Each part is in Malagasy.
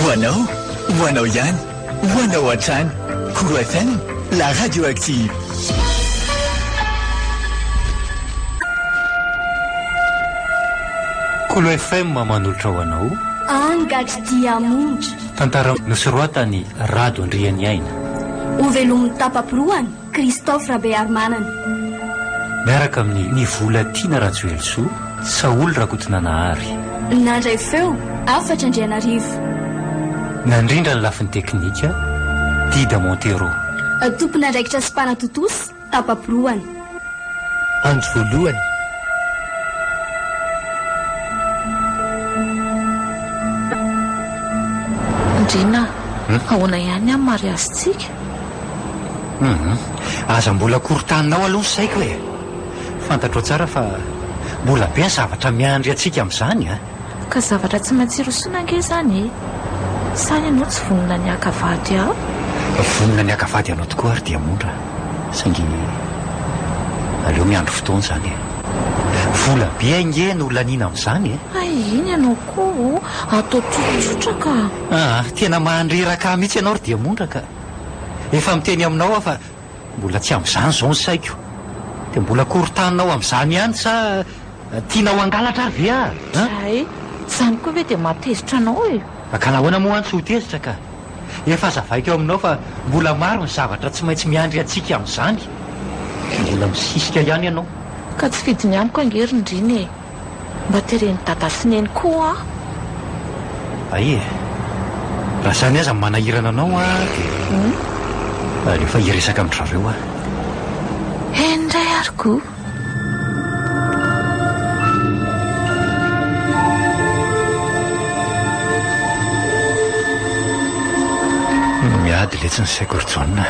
Hoanao ihany, hoanao hatrany. Koro FM, la radio active. Kolo FM manolotra ho anao angatry dia montra tantara nosoroatany Rado Andriany Aina ovelomin'ny tapapirohany Christophe Rabearmanana miaraka amin'ny vola Tina Ratsoelsoa Saoly Rakotina Nahary nandray feo 4 nandrindra ny lafin'ny teknika Dida Montero tompony andraikitra sy mpanatotosy tapapirohany andro voalohany Andrina ahoana ihany amin'ny mariazintsika aza mbola korontaninao aloha ny saiko hoe fantatro tsara fa mbola be ny zavatra miandry atsika amin'izany ka zavatra tsy maintsy rosoina ange zany sany ianao tsy vonona ny akavady aho vonona ny akavady anao tokoa ary dia mondra saingy aleo miandro fotoana zany vola be ainge no laniana amin'izany ay iny ianao koa atao tsotsotra ka tena mahandreraka mihitsy ianao ry dia mondra ka efa miteny aminao aho fa mbola tsy amin'izany zao ny saiko dia mbola korontaninao amin'izany ihany sa tianao angalatra ary ve ay zany koa ve dia matezitra anao ka nahoana moa any tsy ho tezitra ka efa zavaiko eo aminao fa mbola maro ny zavatra tsy maintsy miandry atsika amin'izany mbola misisika ihany ianao ka tsy fidiny amiko angerindriny mba tereny dada sineny koa ay raha zany aza manahirana anao dia alefa hiresaka amin'ndrareo endray aryko miady le tsy ny saiko rjona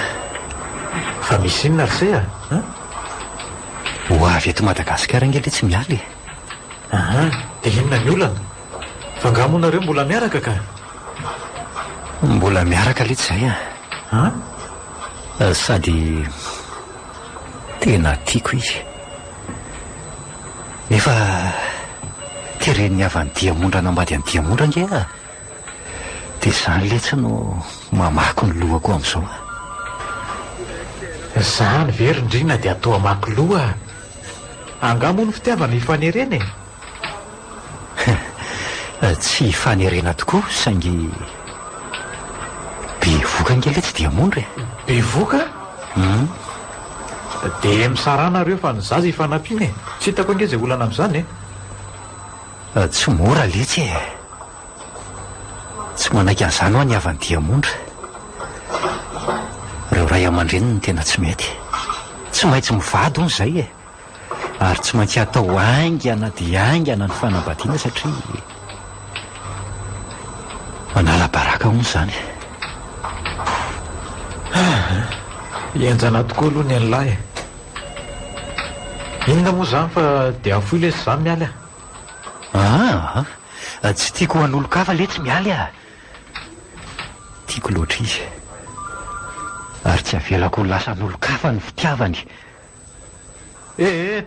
fa misy inona ry zay ho avy eto Madagasikara ange le tsy mialy dia inona ny olana fa ngamonareo mbola miaraka ka mbola miaraka le tsy zay sady tena tiako izy nefa tereniny avy any Diamondra nambady any Diamondra ange dia zany le tsy no mamako ny lohako amin'izao zany verindrina dia atao amako loha angamo ny fitiavana hifanereny tsy hifanerena tokoa saingy be voka ange le tsy Diamondra be voka dia misarana reo fa ny zaza hifanampiana tsy hitako ange zay olana amin'izany tsy mora letsy tsy manaiky an'izany ho any avy any Diamondra reo ray aman-dreniny ny tena tsy mety tsy maintsy mivady hono izay ary tsy maintsy atao aingana dia aingana ny fanambadiana satria manala baraka hono izany enjana tokoa aloha ny an'lahy inona moa zany fa dia afoy le sy zany mialy tsy tiako hoan'olo-kafa le tsy mialy tiako loatra izy ary tsy avelako lasa n'olo-kafa ny fitiavany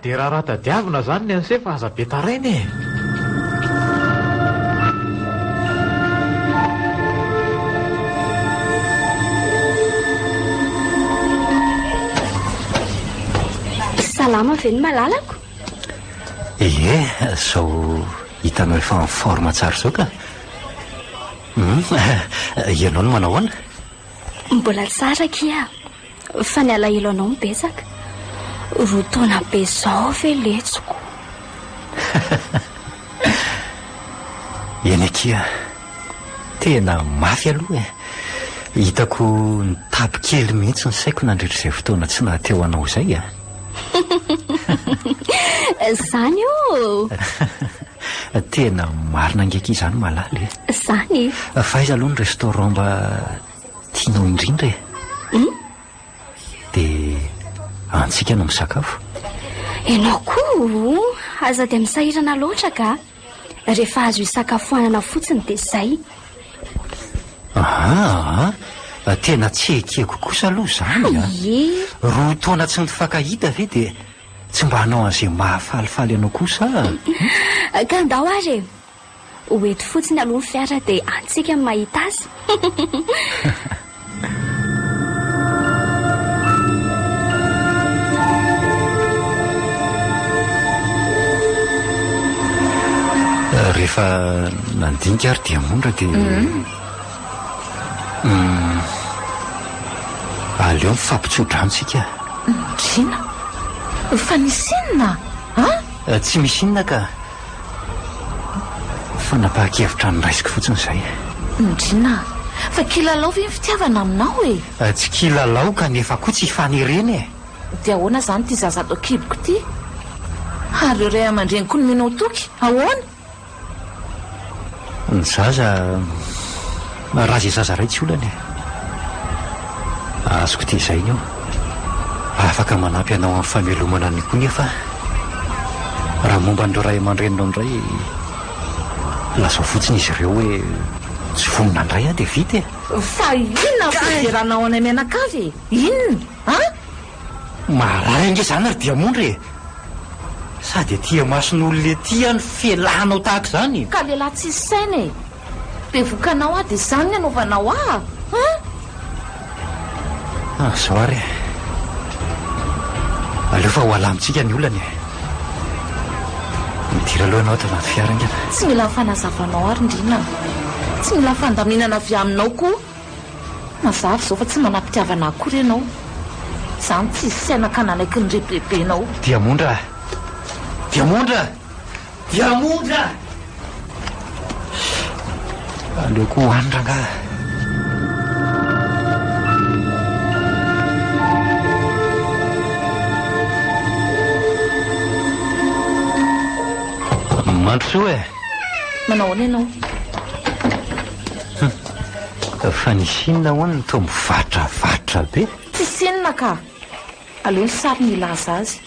dia raha tadiavina zany ny an'se fa aza be tarainy salama ve ny malalako zao hitanao efa ny forme tsara zao ka ianao no manao hoana mbola tsara kia fa ny alahelo anao mibetsaka ro taona be zao ve letsoko eny akia tena mafy aloha hitako ny taby kely mihitsy ny saiko nandritra izay fotoana tsy nahateo anao izay zany tena marina angeka izany malaly zany faiza aloha ny restaurant mba tianao indrindra dia antsika no misakafo ianao koa aza dia misahirana loatra ka rehefa azo hisakafoanana fotsiny dia zay tena tsy ekeko kosa aloha zany ro taona tsy nifakahita ve dia tsy mba hanao an'izay mahafalifaly anao kosa ka ndao ary hoety fotsiny aloha ny fiara dia antsika mahita azy. Rehefa nandinika ary dia mondra dia aleo mifampitsodranotsika. Drina fa nisy inona tsy misy inona ka fa napahakevitra nyraisiko fotsiny izay. Drina fa kilalao ve ny fitiavana aminao e? Tsy kilalao kanefa koa tsy hifanireny e. Dia ahoana zany ty zaza atao kiboko ty? Ary ray aman-dreny koa ny minao toky ahoana? Ny zaza raha izay zaza ray tsy olana e. Azoko ty izay io afaka manampy anao amin'ny famelomana ny koa nefa raha momba n'ireo ray aman-dreninao indray lazao fotsiny izy ireo hoe tsy vonona indray dia vita e. Fa inona fijeranao any menakavy inona marary nge zany ary dia mondra e. Sady tia mason'olona tia ny fialanao tahaka izany. Ka lehilahy tsisy saina e. Bevokanao dia izany ny anaovanao zao ary aleo fa ho alamitsika ny olana e. Midira aloha ianao ato anaty fiara ingana. Tsy mila fanazavanao ary Ndrina, tsy mila fandaminana avy aminao koa. Mazava zao fa tsy manam-pitiavana akory ianao. Izany tsisy saina ka nanaiky ny rebebenao. Diamondra aleoko hohanitra nga. Mandrosoa e. Manao ahoana ianao? Fa nisy inona hoany no toa mivatravatrotra be. Tsisy inona ka aleo ny sary ny ilaza azy.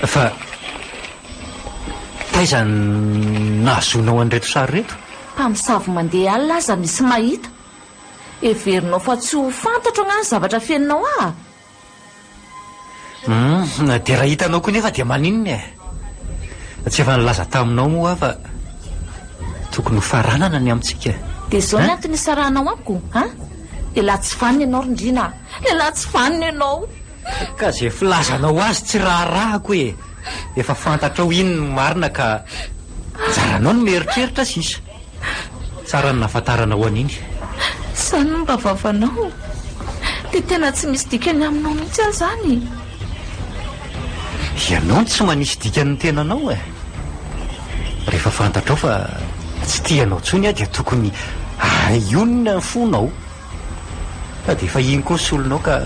Fa taiza nahazonao an'ireto sary reto? Mpamosavy mandeha alina aza misy mahita. Everinao fa tsy ho fantatro ngany zavatra fieninao dia raha hitanao koa nefa dia maninona e. Tsy efa nilaza taminao moa fa tokony ho faranana ny amintsika. Dia zao ny antony isarahanao amiko lehilahy tsy vaniny ianao Rindrina, lehilahy tsy vaniny ianao. Ka zay filazanao azy tsy raharahako e. Efa fantatrao iny ny marina ka jaranao no mieritreritra sisa. Tsara ny nafantarana ho an'iny. Sany mba vavanao dia tena tsy misy dikany aminao mihitsy ahy zany. Ianao tsy manisy dikany tenanao e. Rehefa fantatrao fa tsy tianao tsony dia tokony aionina ny fonao. Fa dia efa iny koa solonao ka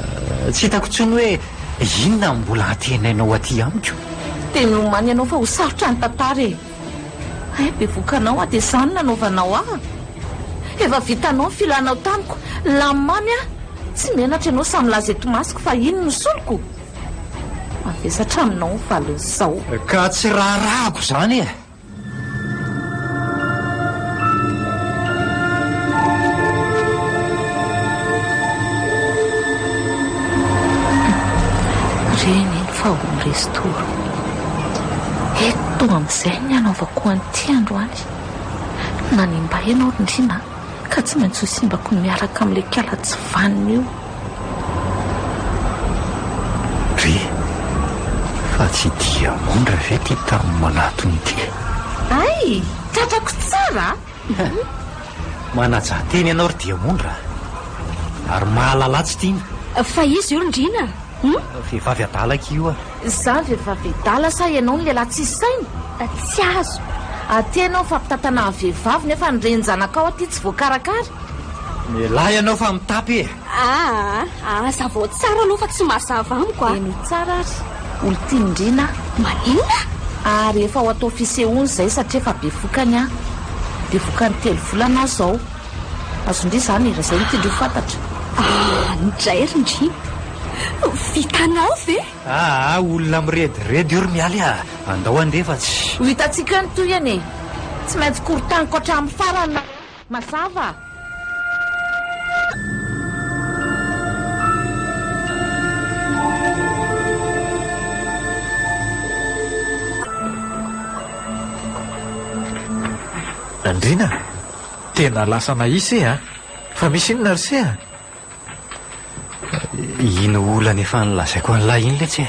tsy hitako tsony hoe inona mbola antenainao aty amiko. Dia miomany ianao fa ho sarotra ny tantara e. Bevokanao dia izany nanaovanao efa vitanao ny filanao tamiko lamamy tsy menatra ianao samy laza eto masiko fa iny no soloko. Mavesatra aminao ny valon'izao. Ka tsy raharahako izany e. Reny ny fahomrestoro eto amin'izay ny anaovako an'ity androany. Nanimba ianao Rindrina ka tsy maintsy ho simbako miaraka amin'ilay kiala tsy vanina io. Fa tsy Diamondra ve ty tamin'ny manatony ity? Ay, tratrako tsara. Manajateny ianao ry Diamondra ary mahalala tsy tiana. Fa izy io Rindrina Vehivavy adalaka io Izany vehivavy adala sa ianao ny lehilahy tsisy saina? Tsy azo. Aty ianao fampitatana ny vehivavy nefa ny renjanakao aty tsy voakarakary. Mialahy ianao fa mitapy e. Aza vao tsara aloha fa tsy mazava amiko Eny tsara ary olo tia Ndrina maninona? Ary efa ho atao fisehoany izay satria efa bevokany bevokany 3 volana zao. Azondry izany raha izay itindro fantatra. Ndray Rindrina vitanao ve? Olona mirediredy io ry mialy andao andefa tsy Hitantsika ny toy eny tsy maintsy korotaniko hatramin'ny farana mazava. Andrina, tena lasa naisy fa misy inona ry se ino olana efa nilazaiko an'ilay iny letsy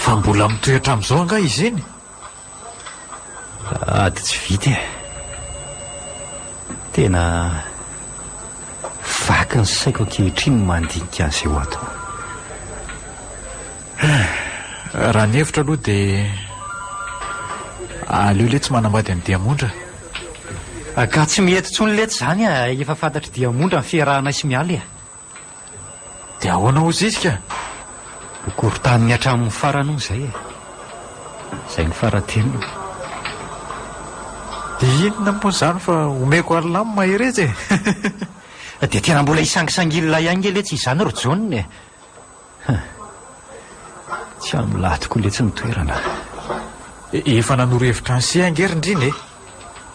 fa mbola mitoetra amin'izao anga izy iny. ady tsy vity tena vaky ny saiko ankehitriny mandinika an'izay ho atao. Raha ny hevitra aloha dia aleo le tsy manambady amin'ny Diamondra. Ka tsy mihety tsony letsy zany efa fantatry Diamondra ny fiarahana sy mialy dia ahoana ozy izy ka? Korontaniny hatramin'ny farany hoy izay izay ny farateny. Dia inona moa izany fa omeko alamo maherezy dia tena mbola isangisangilina ihany nge letsy izany ro joniny tsy amilay tokoa letsy ny toerana. Efa nanoro-hevitra ny se angerindriny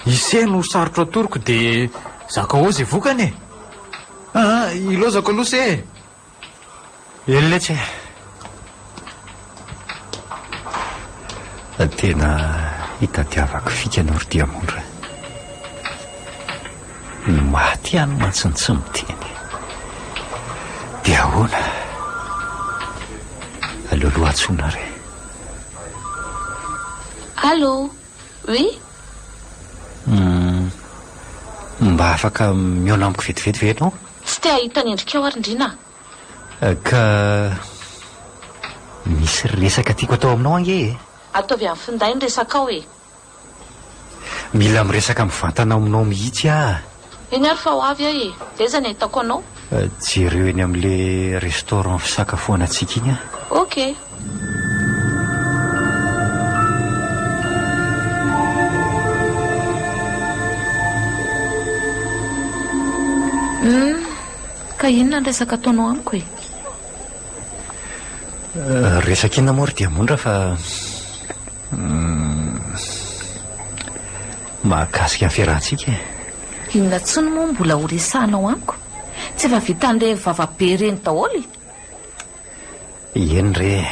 ise no sarotra toroko dia zaka ao izay vokany ilozako aloha se eny letsy tena hitadiavako fikanao ry Diamondra. Ny maty any mantsiny tsy miteny dia ahoana aleoloha antsona re. Allô, oui? Mba afaka miona amiko vetivety ve ianao? Tsy te ahita ny endrika ao ary Ndrina. Ka misy resaka tiako atao aminao ange Ataovy amin'ny finday ny resaka ao mila miresaka mivantana aminao mihitsy Eny ary fa ho avy Leza ny ahitako anao. Jereo eny amin'le restaurant fisakafoanantsika iny Ok. Ka inona ny resaka ataonao amiko resaka inona moa ry Diamondra fa mahakasika ny fiarahantsika Inona tsony moa mbola ho resahanao amiko? Tsy efa vita an'le vavabe reny daholo eny re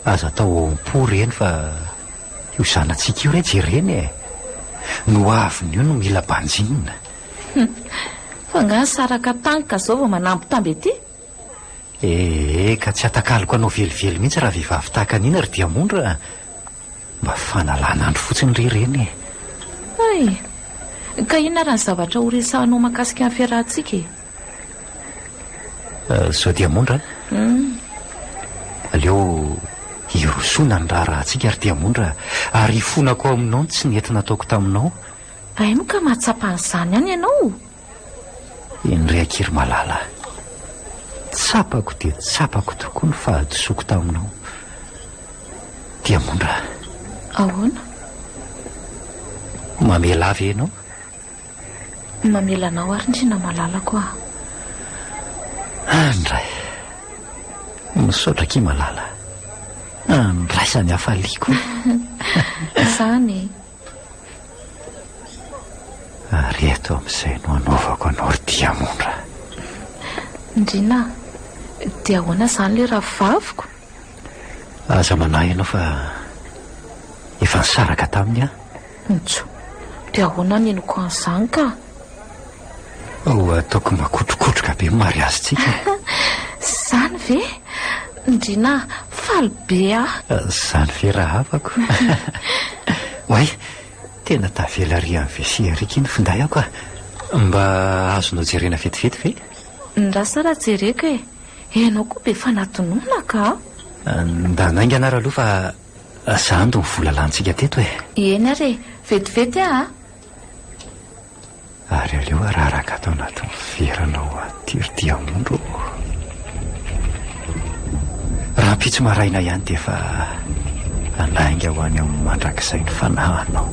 aza atao ampo reny fa io zanatsika io re jereny no aviny io no mila banjinina. Fa nga saraka tany ka zao vao manampy tamby ety ka tsy atakaliko anao velively mihitsy raha vehivavy tahaka an'ina ry Diamondra mba fanalana andro fotsiny reny ka inona raha ny zavatra ho resahanao mahakasika ny fiarahantsika zao Diamondra aleo irosona ny raharantsika ry Diamondra ary ifonako aminao tsy nety nataoko taminao. Mo ka mahatsapa an'izany any ianao eny re ankiry malala tsapako dia tsapako tokoa ny fahadisoako taminao Diamondra. Ahoana? Mamela avy ianao? Mamela anao ary Ndrina malala koa andray misaotra ki malala andraisany hafaliako zany ary eto amin'izay no anaovako anao ry Diamondra. Ndrina dia ahoana zany le raha vaviko? Aza manahy ianao fa efa nisaraka taminy Ntso dia ahoana ny enoko an'izany ka? Ataoko makotrokotroka be mariazy tsika Zany ve? Ndrina faly be zany ve raha afako Oay, tena tavela ry amin'ny vesi arika iny finday ako mba azonao jerena vetivety ve? Ndrasa raha jereko enao koa be fanatonona ka nda naingana raha aloha fa zany do ny vola lantsika teto eny ary vetivety ary aleo raha raka atao anatin'ny veranao aty ry Diamondra raha mpitsy maraina ihany dia efa anainga ho any amin'ny mandrakizay ny fanahanao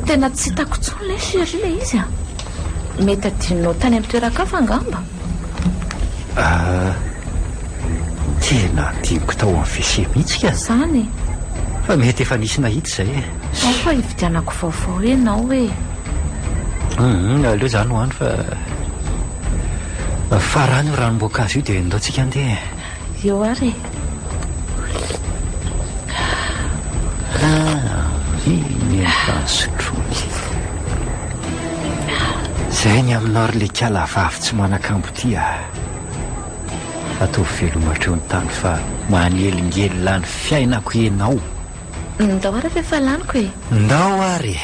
tena tsy hitako tsony le chéri le izy mety adinonao tany amin'ny toerakafa angamba tena diniko tao amin'ny wc mihitsy ka zany fa mety efa nisy nahita izay ao fa hividianako vaovao enao aleo zany hoany fa farany ranomboankazo io dia ndaontsika andeha eo ary nyentasotrony zay ny aminao ry le kalavavy tsy manakambo ty atao velomatreo ny tany fa mahanelingely lany fiainako ianao. Ndao ary fa efa laniko e. Ndao ary.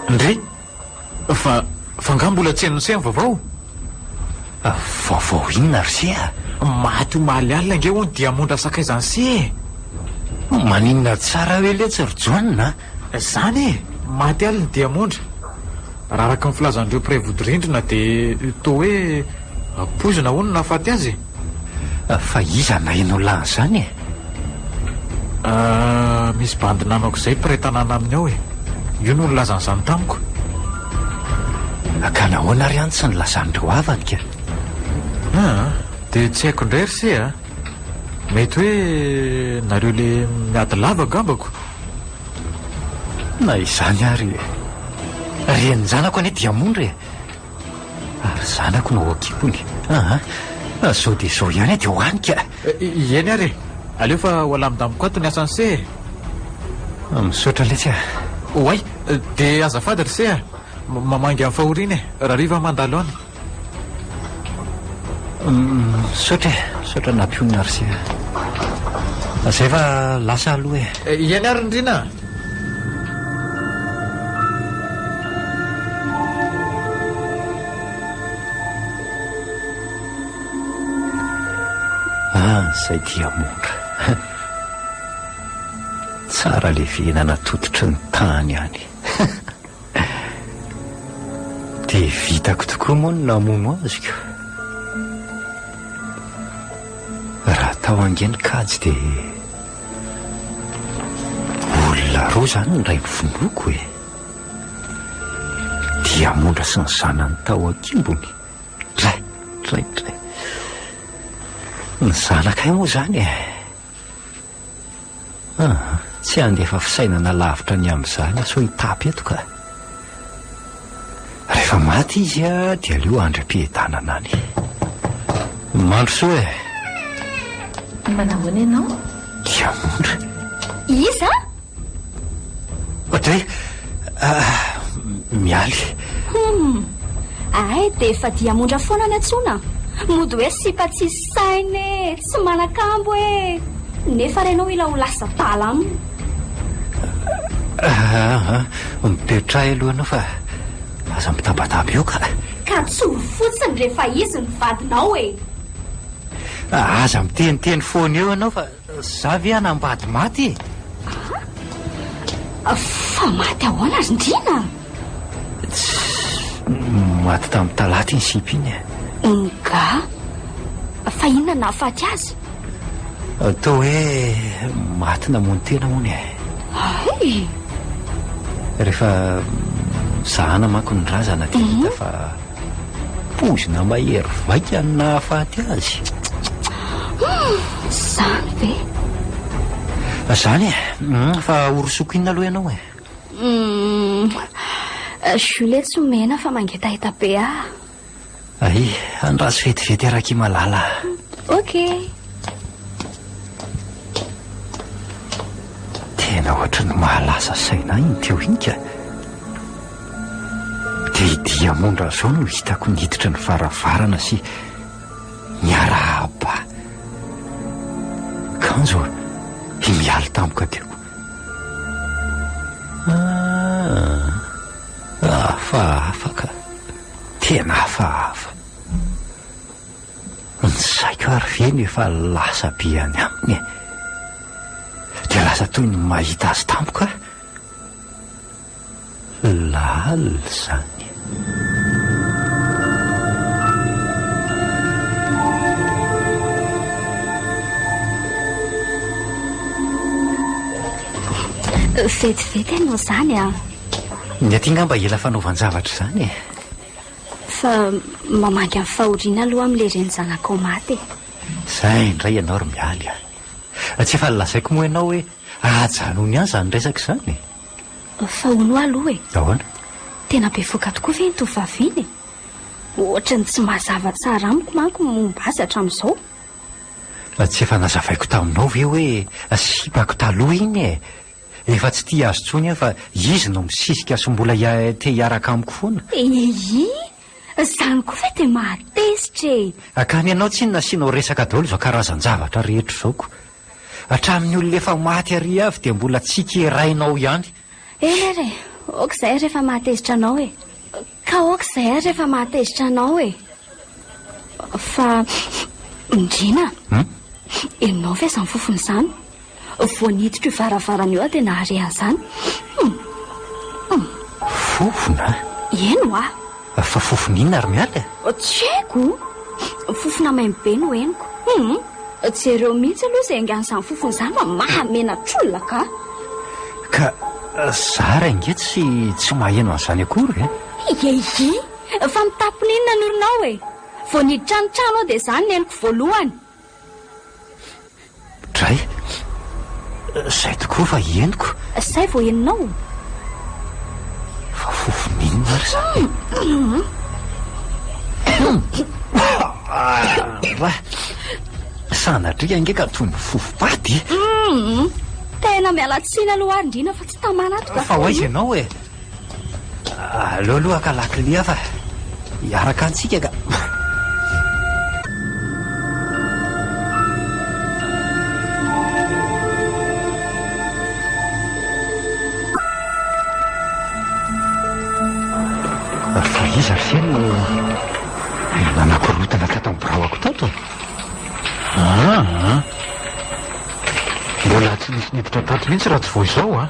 Ndry fa nga mbola tsy hainao sehany vaovao? Vaovao inona ry se maty ho maly alina nge ho ny diamondra sakaizany se. Maninona tsara hoe le tsy rojoanina? Zany e, maty alina ny diamondra. Raha araka ny filazan'ireo mpiray-vodrindrina dia toa hoe pozina hono nahafaty azy. Fa iza na hainao lany zany e? Misy bandy namako izay mpiray tanàna aminy ao e. Io no nolazan'izany tamiko. Ka nahoana ry any tsy nilazan'ireo havany ka? Dia tsy haiko indray ry se mety hoe nareo le miady lava gambako. Na izany ary reny zanako ane diamondra e. Ary zanako no akipony. Zao dia zao ihany dia hoanika. Eny ary aleo fa ho alamindamiko ato ny asany se. Misaotra letsy oay dia azafady ry se mamangy amin'ny fahoriana raha riva mandalo any. Misaotra nampionina ry se. Zay fa lasa aloha e. Eny ary ndrina. Zay diamondra tsara le venana tototry ny tany any. Dia vitako tokoa moa ny namono azoko. Raha tao angeny kajy dia olona roa zany ny ray ny vonoko e. Diamondra sy ny zanany tao akimbony. Dray ny zanakay moa zany e. Tsy andefa fisainana lavitra ny amin'izany aso hitapy eto ka. Rehefa maty izy dia aleo andram-pihedanana any. Mandro soa e. Manahoana ianao? Diamondra. Iza? Ohatray mialy. Ay dia efa diamondra foana ny antsona. Mody hoe sipatsisy sainy tsy manakambo e. Nefa renao ila ho lasa tala aminy. Mipetrahy alohanao fa aza mitabataba eo ka. Ka tsoro fotsiny rehefa izy ny vadinao e. Aza miteniteny foana eo ianao fa zavy hanambady maty. Fa maty ahoana azy ndrina? Maty tamin'ny talata iny sipy iny e. Nga fa inona nahafaty azy? Atao hoe maty namono tena moa e. Ay. Rehefa zahana manko ny razana dia hita fa pozina mahery vaika ny nahafaty azy. Zany ve? Zany e, fa orosoko inona aloha ianao e? Juliet Somena fa mangetahita be Ay, andraso vetivety araka malala. Ok. Tena ohatra ny mahalasa saina iny teo iny ka. Dia diamondra zao no hitako niditra ny varavarana sy niarahaba. Kanjo mialy tampoka teo. Hafahafa ka. Tena hafahafa. Ny saiko ary veny efa lasa be any aminy e. Dia lasa toy ny mahita azy tampoka. Laly zany. Vetivety ianao zany Ny aty ngamba ela fanaovan-javatra zany e. Fa mamangy amin'ny fahoriana aloha amin'ilay reny zanakao maty e. Zay indray ianao ry mialy tsy efa lazaiko moa ianao hoe ajanony any zany resaka zany. Fa hono aloha e. Ahoana? Tena be voka tokoa ve ny tovavy iny? ohatrany tsy mazava tsara amiko manko momba azy hatramin'izao. Tsy efa nazavaiko taminao ve hoe sipako taloha iny e. Efa tsy tia azo tsony fa izy no misisika sy mbola te hiaraka amiko foana. Zany koa fa dia mahatezitra e. Akany ianao tsy nasianao resaka daholo izao karazan-javatra rehetra izaoko. Hatramin'ny olona efa maty ary avy dia mbola tsy kerainao ihany. Eny re, aok'izay rehefa mahatezitra anao e. Ka aok'izay rehefa mahatezitra anao e. Fa Ndrina, enao ve izany fofony izany? Vao niditra io varavarana eo dia naharehan'izany. Fofona? Eno a. Fa fofon'inona ary miala? Tsy haiko. Fofona maimbe no henoko. Tsy ireo mihitsy aloha izay angan'izany fofony izany fa mahamena trolona ka. Ka zara inge tsy maheno an'izany akory e? Fa mitapon'inona noronao e. Vao niditranontrano ao dia izany no henoko voalohany. Dray, izay tokoa fa henoko. Izay vao henonao. Fa fofon'inona ary izany? Sanadria inge ka toy ny fofopaty. Tena miala tsiny aloha ary Ndrina fa tsy tamana ato. Fa hoaiza ianao e. Aleoaloha ka lakilia fa hiaraka antsika ka. Fa iza ry no nanakorotana tato amin'ny biraoako tato. Mbola tsy nisy niditra tato mihitsy raha tsy vao izao a.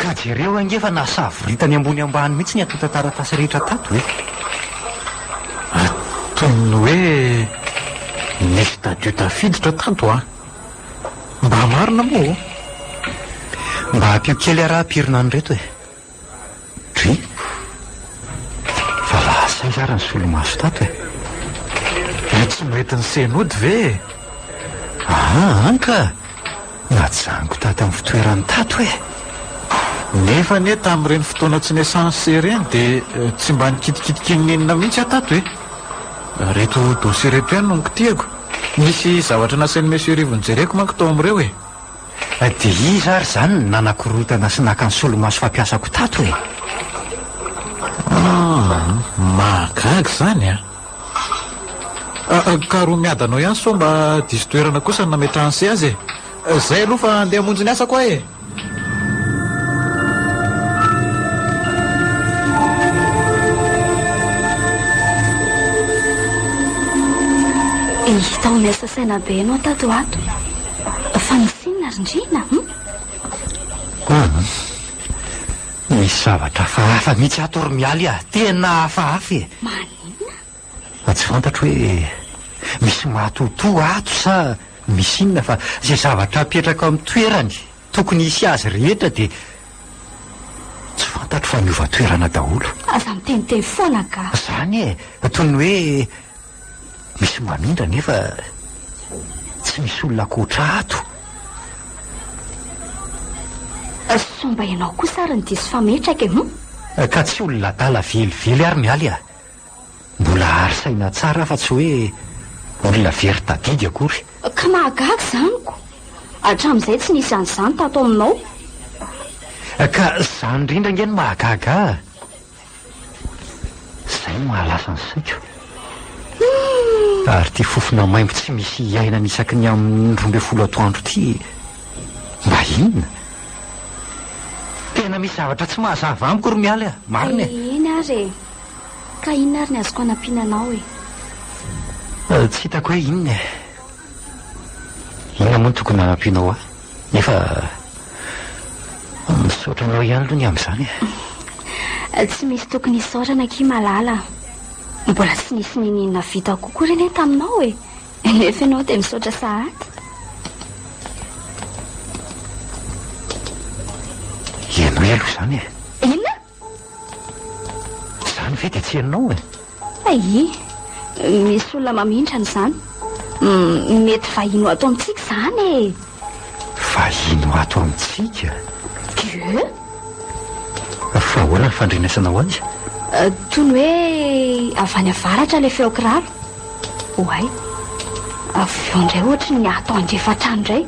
Ka jereo ange fa nasaviritany ambony ambany mihitsy ny atota taratasy rehetra tato e. Toy ny hoe nisy tadio tafiditra tato a. Mba marina moa. Mba hampio kely araha-pirina an'ireto e. Dry, fa lasa izara ny solomaso tato e. Tsy mety ny senody ve? Anka najango tato amin'ny fitoerany tato e. Nefa ne tamin'ireny fotoana tsy nesansy ireny dia tsy mba nikitikitikinina mihitsy atato e. Reto dosie reto ihany no nikitiako. Misy zavatra nasain'ny monsieur Rivony jereko manko tao amin'ireo e. Dia iza ary izany nanakorotana sy naka ny solomaso fampiasako tato e. Mahagaga izany a. Ka roa miadanao ihany so mba diso toerana kosa nametrahan'se azy e. Izay aloha fa andeha hamonjy ny asa koa e. Hitao miasa saina be ianao tato ato. Fa nisinona ry Ndrina? Misy zavatra hafahafa mihitsy ato ry mialy a. Tena hafahafa e. Maninona? Tsy fantatro hoe misy mahatoto ato sa misy inona fa izay zavatra apetraka amin'ny toerany tokony hisy azy rehetra dia tsy fantatro fa miova toerana daholo. Aza miteniteny foana ka. Izany e, toy ny hoe misy mamindra nefa tsy misy olona kotra ato. Somba ianao kosa ary ny diso fametraka e. Ka tsy olona dala velively ary mialy a. Mbola arisaina tsara fa tsy hoe olona very tadidy akory. Ka mahagaga izanyko. Hatramin'izay tsy nisy an'izany tato aminao. Ka izany indrindra nge ny mahagaga. Izay no mahalasa ny saiko. Ary ty fofona maimbo tsy misy aina nisaky ny amin'ny 12 atoandro ty. Mba inona? Tena misy zavatra tsy mahazava amiko ry mialy a. Marina e. Eny ary e. Ka inona ary ny azoko anampinanao e? Tsy hitako hoe inona e. Inona moa no tokony anampinao aho? Nefa misaotra anao ihany aloha ny amin'izany e. Tsy misy tokony hisaorana ki malala. Mbola tsy nisy ninina vita kokoa reny taminao e. Nefa ianao dia misaotra sahady. Ianao aloha izany e. Inona? Izany ve dia tsy ianao e. Misy olona mamindrana izany. Mety vahino ato amintsika izany e. Vahino ato amintsika? Dieu? Fa ahoana ny fandrenesana ho azy? toy ny hoe avy any avaratra ilay feo kiraro. Oay, avy eo indray ohatra ny atao andrefatrano indray,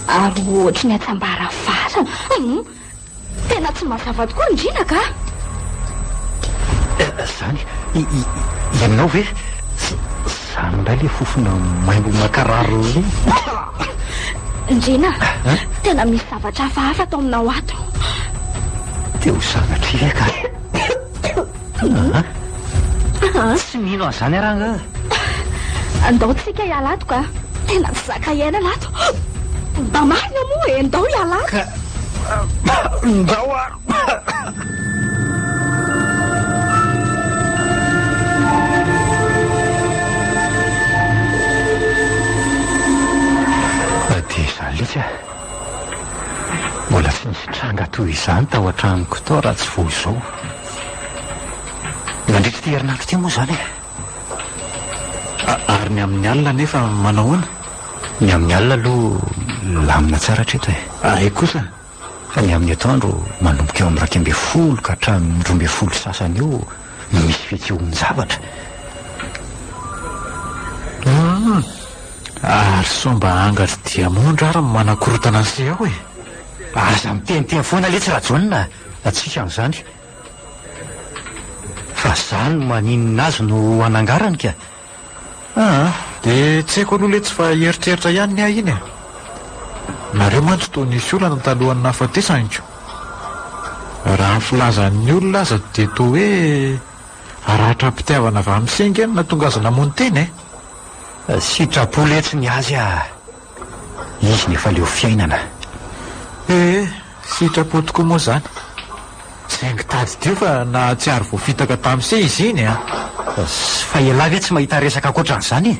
ary ohatra ny atambara varana. Tena tsy mazava tokoa Indrina ka. Zany ianao ve zany indray le fofona maimbo makararo iny? Indrina, tena misy zavatra hafahafa tao aminao ato. Dia ho sanatry ve ka? Tsy mino an'izany aranga. Andao tsika hiala ato ka. Tena tsy zaka iaina lato. Mba marina moa e, andao hiala ato. Ndao ary. Dia izany letsy a, mbola tsy nisy tranga toy izany tao an-tranoko tao raha tsy vao izao. Mandritra ty herinandro ty moa zany e. Ary ny amin'ny alina nefa manao hoana? Ny amin'ny alina aloha lamina tsara hatreto e. Ay kosa? Fa ny amin'ny atoandro manomboka eo amin'ny 12 ka hatramin'ny 12 sasany eo misy fihetsehon-javatra. Ary somba angatra dia mondra ary manakorotana an'izay aho e. Aza miteniteny foana le tsy rajonina atsika an'izany. Fa zany maninona azy no anangarany ka. Dia tsy haiko aloha le tsy fa eritreritra ihany ny ahy iny e. Nareo mantsy toa nisy olana talohan'ny nahafatesaniko. Raha ny filazan'ny olona aza dia toa hoe arahatra-pitiavana avy amin'ny senga na tonga aza namono teny e. Sitrapoletsy ny azy a. Izy nefa leo fiainana. Sitrapo tokoa moa zany. Saingy tady teo fa na tsy ary voafitaka tamin'izay izy iny a. Fa ela ve tsy mahita resaka ankoatran'izany?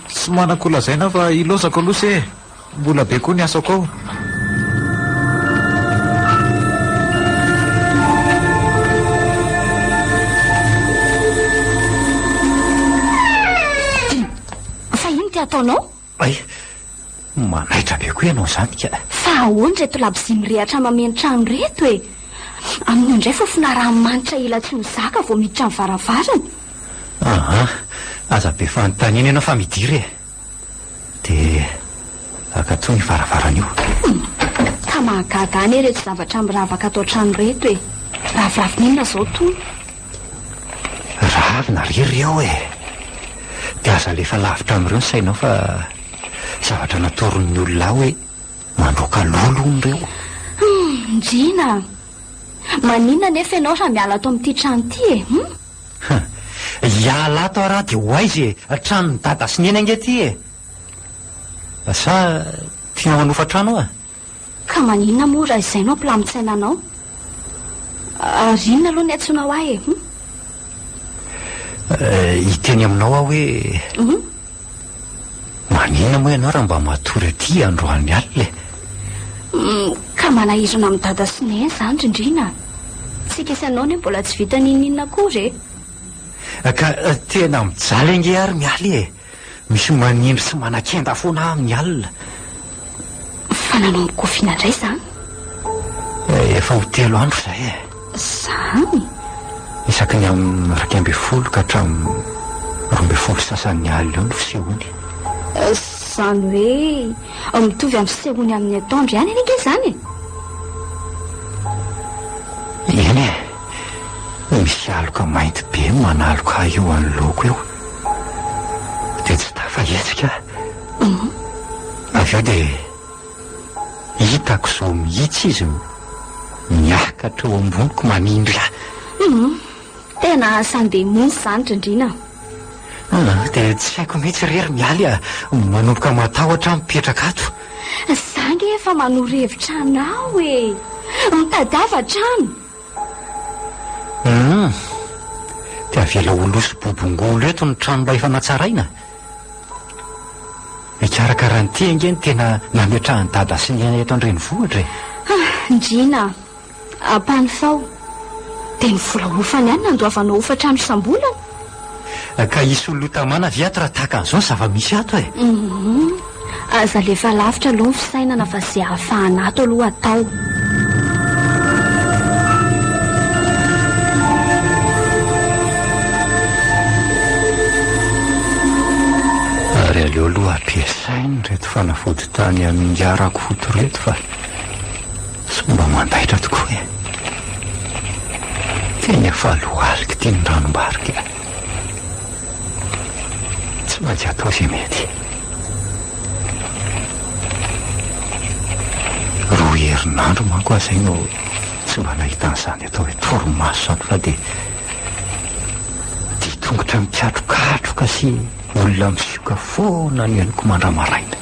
Tsy manako lazaina fa ilosako aloha se. Mbola be koa ny asako ao. Fa iny ty ataonao? Ay, manaitra be koa ianao zany ka. Fa ahoana reto labozia mirehatra mameno trano reto e. Amin'io indray fofona ranomanitra ila tsy mizaka vao miditra amin'ny varavarana. Aza be fanontaniana ianao fa midiry e. Dia akatsoa ny varavaran'io. Ka mahagaga any reto zavatra miravaka atao trano reto e. Raviravina zao toy. Ravina riry ao e. Dia aza lefa lavitra amin'ireo ny sainao fa zavatra natoron'ny olona hoe mandroaka lolo on'ireo. Indrina, maninona nefa ianao raha miala ato amin'ity trano ity e? Hiala ato araha dia ho aizy e, trano ny dada sy ny eny angety e. Sa tiana manofa trano a? Ka maninona moa raha izay nao mpilamin-tsaina anao? Ary inona aloha ny antsoinao ahy e? Hiteny aminao aho hoe maninona moa ianao raha mba matory aty androany alina e. Ka manahirana amin'ny dada sy ny eny zany Indrina. Tsika sy anao ne mbola tsy vita ninina akory e. Ka tena mijaly ange ary mialy e. Misy manindry sy manan-kenda foana amin'ny alina. Fa nanao mikofiana indray zany? Efa ho 3 andro izay e. Zany? Isaky ny amin'ny 12 ka hatramin'ny 12 sasany alina eo no fisehony. Zany hoe mitovy amin'ny fisehony amin'ny atoandro ihany eny ange zany e? Eny e. Misy aloka mainty be manaloka eo anoloko eo. Dia tsy tafahetsika. Avy eo dia hitako izao mihitsy izy miakatra eo amboniko manindry ahy. Tena sandeha monsy zany Indrina. Dia tsy haiko mihitsy rery mialy a, manomboka matahotra mipetraka ato. Zange efa manoro-hevitra anao e. Mitadiava trano. Dia avela oloso bobongolo eto ny trano mba efa natsaraina. Ikarakara ny ty ange ny tena nametrahany dada sy ny eto an-drenivohitra e. Indrina, ampanothao. Dia ny vola ofany ihany nandoavanao ofatrano isam-bolana. Ka isy olotamana viato raha tahaka an'izao ny zava-misy ato e. Aza lefa lavitra aloha ny fisainana fa izay ahafahana ato aloha atao. aleo aloha ampiasainy reto fanafody tany amingarako foto reto fa sy mba mandaitra tokoa e. Teny afalohalika tiany ranombarika. Tsy maintsy atao izay mety. Roa herinandro manko aza ino tsy mba nahitan'izany atao hoe torimaso zany fa dia tongotra mikatrokatroka sy olona misioka foana ny aniko mandramaraina.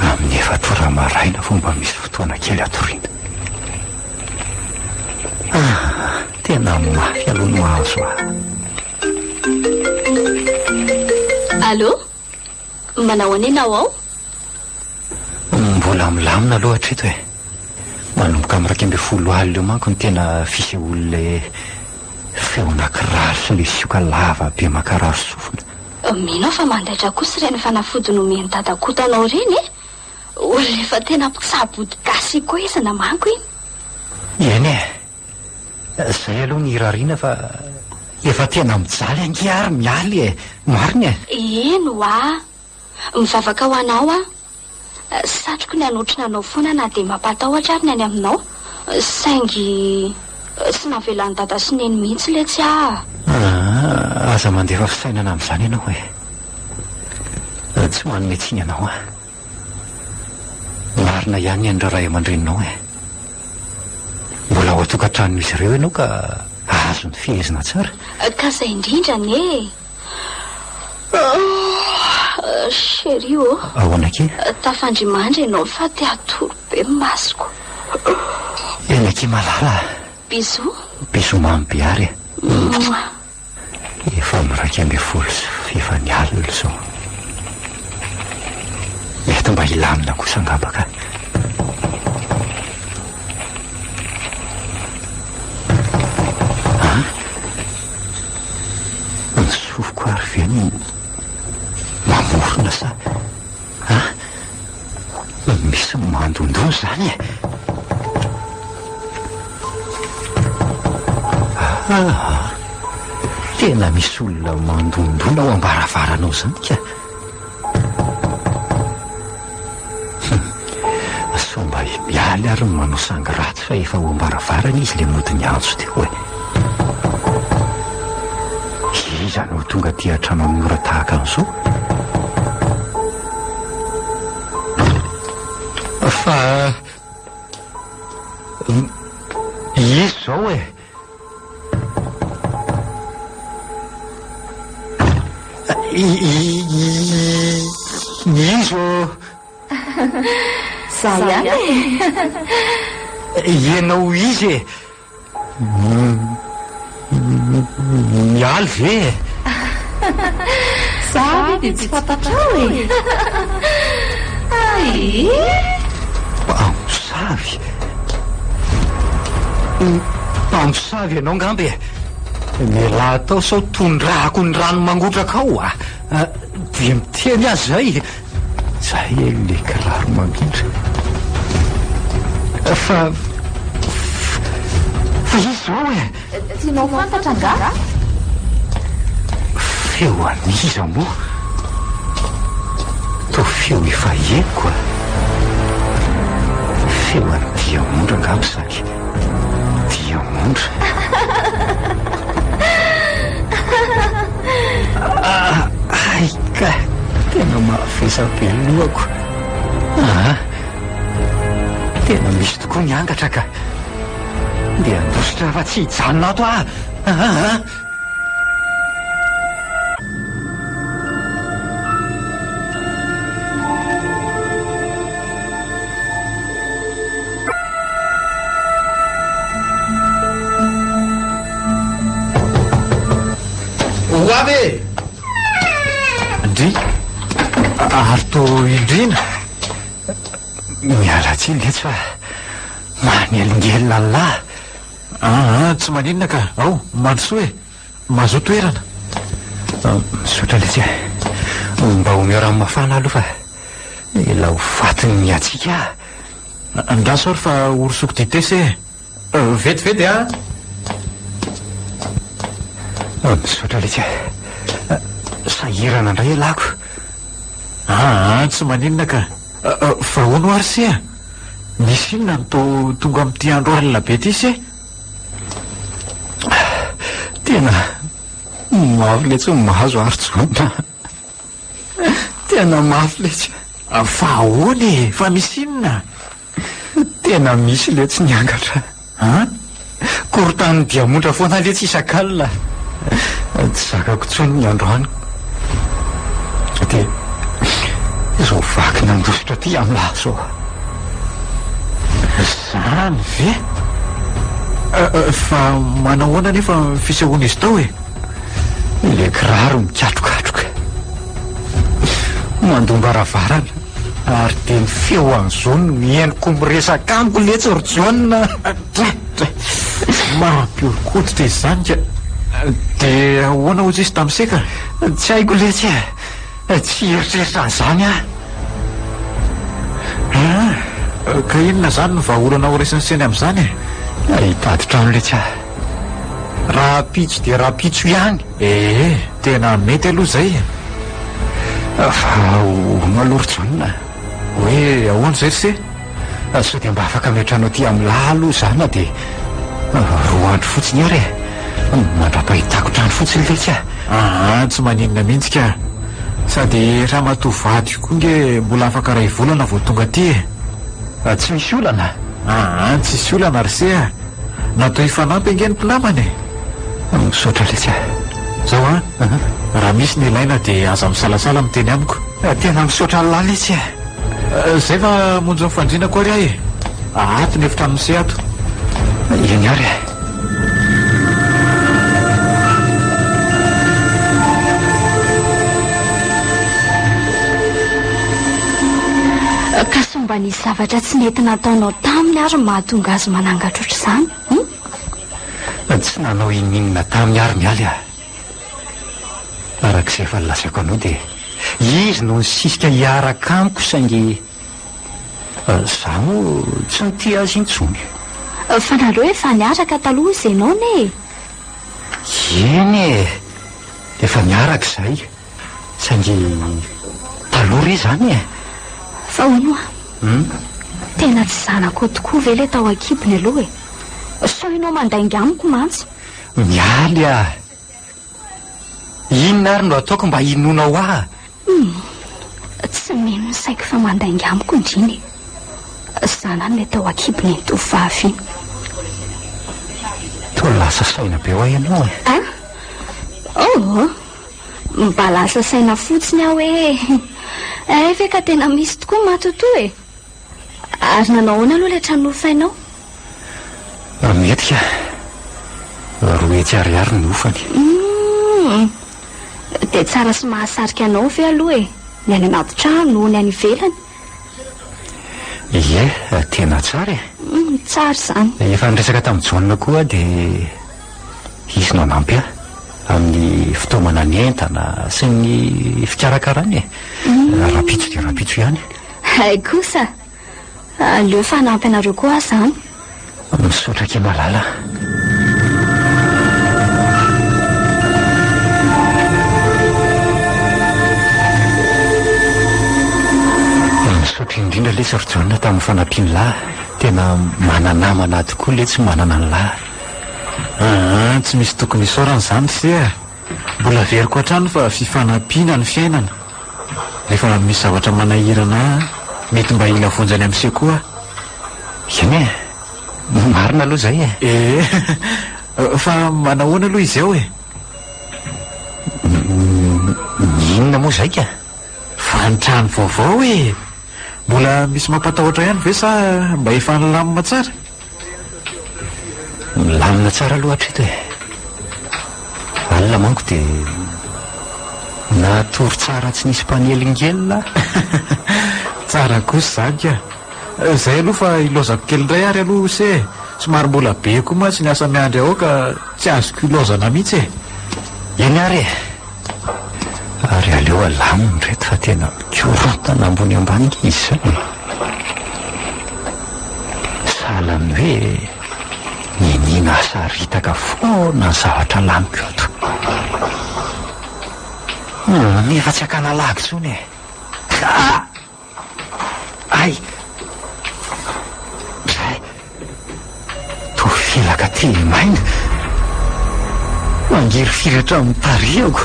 Amin'ny efatora maraina fomba misy fotoana kely atoriana. Tena mafy aloha no azo aho. Allô? Manao anenao ao? Mbola milamina aloha hatreto e. Manomboka amin'ny 12 leo manko ny tena fisehoan'ilay feonakiraro sy le sioka lava be makararo sofina. Mino fa mandaitra kosa ireny fanafody nomeny dadakotanao reny e. Olona efa tena mpitsabody gasy koa izy na manko iny. Eny e. Zay aloha ny irariana fa efa tena mijaly angiary mialy e. Mariny e. Eno a. Mivavaka ho anao a. Satroko ny anotrina anao foana na dia mampatahotra ary ny any aminao. Saingy sy navelan'ny dada sy neny mihitsy le tsy aza mandefa fisainana amin'izany ianao e. Tsy manome tsiny ianao a. Marina ihany ny ray aman-dreninao e. Mbola ao atokantrano izy ireo ianao ka azo ny fihezina tsara. Ka izay indrindra ny e. Chéri o. Ahoana ke? Tafandrimandry ianao fa te atoro be masoko. Eny aky malala. Bisous. Bisous mamy be ary e. Efa miraika 12 sy efa ny alina zao. Mety mba ilamina kosa angamba ka. Ny sofiko ary ve no mamorona sa misy mandondony zany e. Tena misy olona mandondona ao ambaravaranao zany ka. Somba mialy ary manao sangy ratsy fa efa ho ambaravarana izy le mody ny antso teo hoe iza no tonga ty hatrano amin'ny ora tahaka an'izao. Fa izy zao e. Izo Saya ianao izy e. Mialy ve e. Savy dia tsy fantatrao e. Ay, mpamosavy. Mpamosavy ianao ngamba e. Mialahy tao sao tondrahako ny rano mangotraka ao a. Dia miteny azy zay. Zay le kiraro mangindra. Fa izy zao e. tianao fantatra nga? Feo aniza moa. Toa feo efa eko a. Feo any Diamondra ngamba saky. Diamondra. Aika, tena mafesa-be lohako. Tena misy tokoa ny angatra ka. Dia andositra fa tsy hijanona ato ah. Oave! Andry, arto indrina. Miala tsiny letsy fa manelingely lalahy. Tsy maninona ka. Ao, mandrosoa e. Mahazo toerana. Misotra letsy e. Mba ho miarany mafana aloha fa ela ho fatiny miatsika. Andraso ary fa orosoko dite se. Vetivety a. Misotra letsy e. Sahirana indray alako. Tsy maninona ka. Fa hono ary se a misy inona no tonga amin'ity andro alina be ty se? Tena mafy letsy ny mahazo arytsona. Tena mafy letsy. Fa ahoany fa misy inona? Tena misy letsy niangatra. Korotany diamondra foana letsy isan-kalina. Tsy zakako tsony ny androany. Dia izao vaky nandositra ty amin'lahy zao. Zany ve? Fa manahoana nefa fisehoana izy tao e? Le kiraro mikatrokatroka, mandomba ravarana, ary dia ny feo an'izao no mihainoko miresaka amiko letsy ry John. Mampiorokoditra izany ka. Dia ahoana hozy izy tamin'ny seka? Tsy haiko letsy tsy eritreritra an'izany ka inona zany no vahaolana ho resiny seny amin'izany e? Hitady trano letsy raha pitso dia raha pitso ihany. Tena mety aloha zay. Fa malory John, hoe ahoana zay se? Sao dia mba afaka metranao ty amin'lahy aloha zana dia 2 andro fotsiny ary mandrapahitako trano fotsiny letsy tsy maninona mihitsy ka. Sady raha matovy vady koa nge mbola afaka ray volana vao tonga ty e. Tsy misy olana. Tsisy olana ry se a. Natao hifanampy ange ny mpinamany. Misaotra letsy zao raha misy ny ilaina dia aza misalasala miteny amiko. Tena misaotra lahy letsy zay fa monjo mifandrina koa ry ahy e. Ato ny efitrano misy ato. Iny ary ka somba nisy zavatra tsy nety nataonao taminy ary mahatonga azy manangatra ohatr'izany? Tsy nanao ininona tamin'ny ary mialy arak'izay efa nolazaiko anao dia izy no nisisika hiaraka amiko saingy zaho tsy nity azy intsony. Fa nareo efa niaraka taloha izy ianao ne? Eny efa niaraka izay saingy taloha ry zany fa hono tena tsy zanako tokoa ve le tao akibony aloha so ianao mandainga amiko mantsy. Mialy inona ary no ataoko mba hinonao tsy mino ny saiko fa mandainga amiko indriny zanany le tao akibony ny tovavy iny. to lasa saina be ho ianao mba lasa saina fotsiny aho hoe ve ka tena misy tokoa matoto ary nanao hoana aloha le tranofainao? Mety ka 2 hetsy ariary ny ofany. Dia tsara sy mahasarika anao ve aloha ny any anaty trano ny any ivelany? Tena tsara tsara izany. Efa niresaka tamin'ny John koa dia izy no anampy amin'ny fitaomana ny entana sy ny fikarakarany rapitso dia rapitso ihany. Hay kosa aleo fanampy anareo koa zany. Misaotra ke malala. Misaotra indrindra letsy ry John tamin'ny fanampiany lahy. Tena mananamana tokoa letsy manana ny lahy. Tsy misy tokony isaorana izany se mbola veriko hatrany fa fifanampiana ny fiainana. Rehefa misy zavatra manahirana mety mba ila vonjany amin'se koa. Eny marina aloha zay fa manahoana aloha izy ao inona moa zay ka? Fa ny trano vaovao mbola misy mampatahotra ihany ve sa mba efa nilamina tsara? Milamina tsara aloha hatreto alina manko dia natory tsara tsy nisy mpanelingelina. Tsara kosa zany ka. Zay aloha fa ilozako kely indray ary aloha se somary mbola be koa ma tsy ny asa miandry ao ka tsy azoko ilozana mihitsy eny ary aleo alaminy reto fa tena mikorotana ambony ambany izy salany hoe ninina asaritaka foana ny zavatra lamiko ato nefa tsy hakana lagy tsony Ay tofelaka ty maina mangiry firatra amin'ny tariako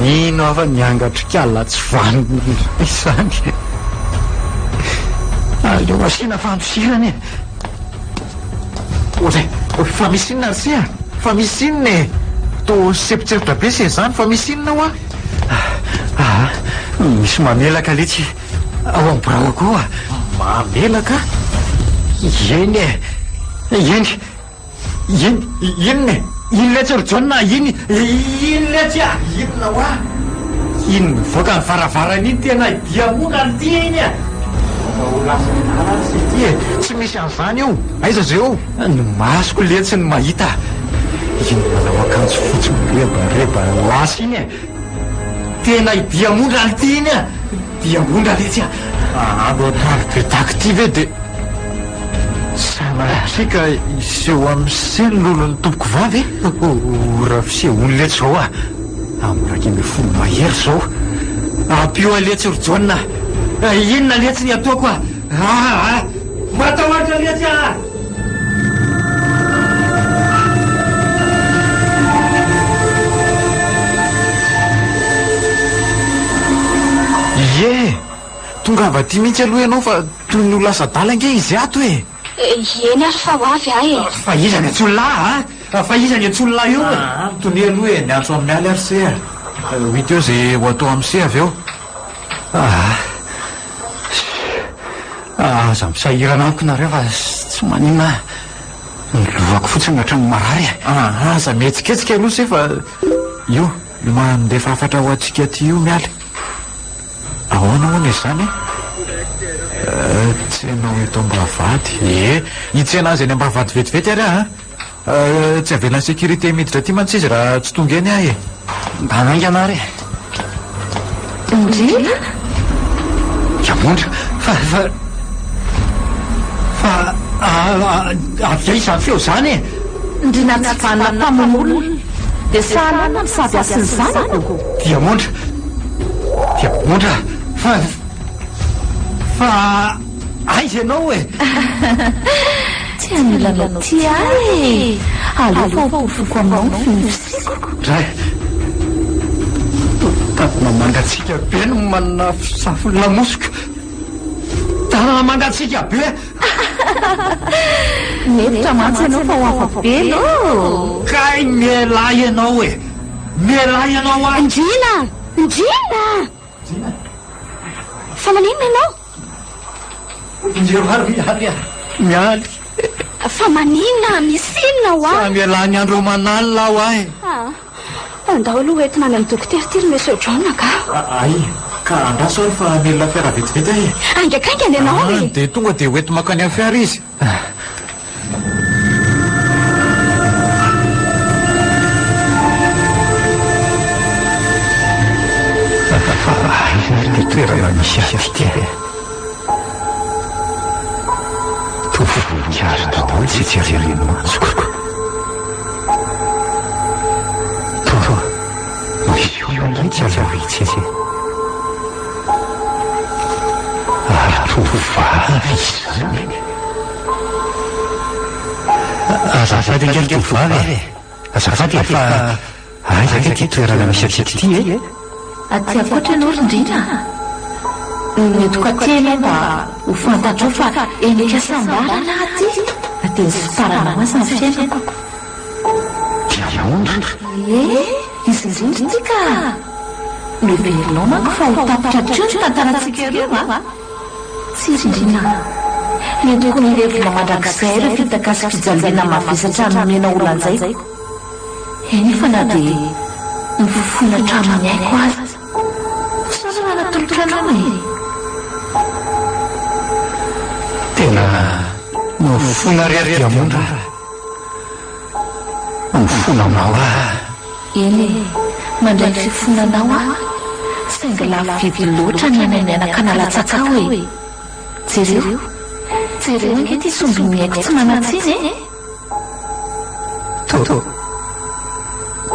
nino afa niangatrikala tsy vaniny izany aleo asiana fandosirany ozay fa misy inona ry sea fa misy inona e to sepitsepitra be se zany fa misy inona ho misy mamelaka letsy ao amin'ny birao koa mamelaka eny e eny inona iny letsy ry jauna iny letsy inona hoa iny mivoaka ny varavarana iny tena diamona ny ty iny ty e tsy misy an'izany io aiza zay eo ny masoko letsy ny mahita iny manao akanjo fotsy mirebareba lasa iny e tena idiamondra ny ty iny diamondra letsy ando atalypetaka ty ve de sanatsika iseho amin'ny senylolo ny tompoko vavy raha fisehony letsy zao am'raky me folo mahery zao ampio aletsy ry jauna inona letsy ny ataoko matahoatra letsy ye tonga ava ty mihitsy aloha ianao fa toy ny olasadala nge izy ato e eny ary fa ho avy ahy e fa izany antsolonahy fa izany antsolonahy io tony aloha e niantso amin'ny aly ary se hito eo zay ho atao amin'ny se avy eo aza misahirana amiko nareo fa tsy manina nylovako fotsiny hatrany marary aza mihetsiketsika aloha se fa io mandefa afatra ho atsika ty io mialy ahoana hoana izy zany tsy hainao eto ambavady hitsena azy any ambavady vetivety ary tsy avelany sécurité miditra ty mantsy izy raha tsy tonga eny ahy mba nainga anary indrina diamondra fa avy izany feo zany indrina tsy vanina mpamon'olona dia sahanana ny sady asiny zanako diamondra fa aiza ianao e tsy amilanao ty ahy aleo fa hopofoko aminao ny finosiko ray tanana mangatsika be no manana fisafony lamosika tanana mangatsika be mevitra mantsy ianao fa ho afa be no kay mialahy ianao e mialahy ianao a indrina fa maninona ianao indreo mialy fa maninona misy inona ho ahy mialahy ny andro manaly lah ho ahy andao aloha entina any amin'ny dokotera ty ry monsieur John ka ay ka andraso ary fa milona fiara vetivety ahy angakaingany ianao e de tonga de hoety makany amin'ny fiara izy toerana misy aty ty tovoninkazo daholo tsy jereny masoko misy olona tsy alavitsy ary tovovavy zany azafady angely tovovavy azafady fa aizaka ty toerana misy atsika ty e aty akoatra ianao ry indrina metoko aty ianao mba ho fantatrao fa enika sambarana aty dia ny sitarana masy ny fiainako diamondra izy indrindra ty ka miverinao manko fa ho tapitra treo ny tantarantsika ireo tsy rindrina metoko nilevina mandrakizay ireo fitakasy fijaliana mavesatra nomena olanjaiko enefa na dia mifofona tramany aiko azy sara natolotra anao e tena mifona rery diamondra mifona aminao eny mandray fifonanao sainga lavidy loatra ny anay mianaka nalatsakao e jereo ange ty somby miaiko tsy manatsiny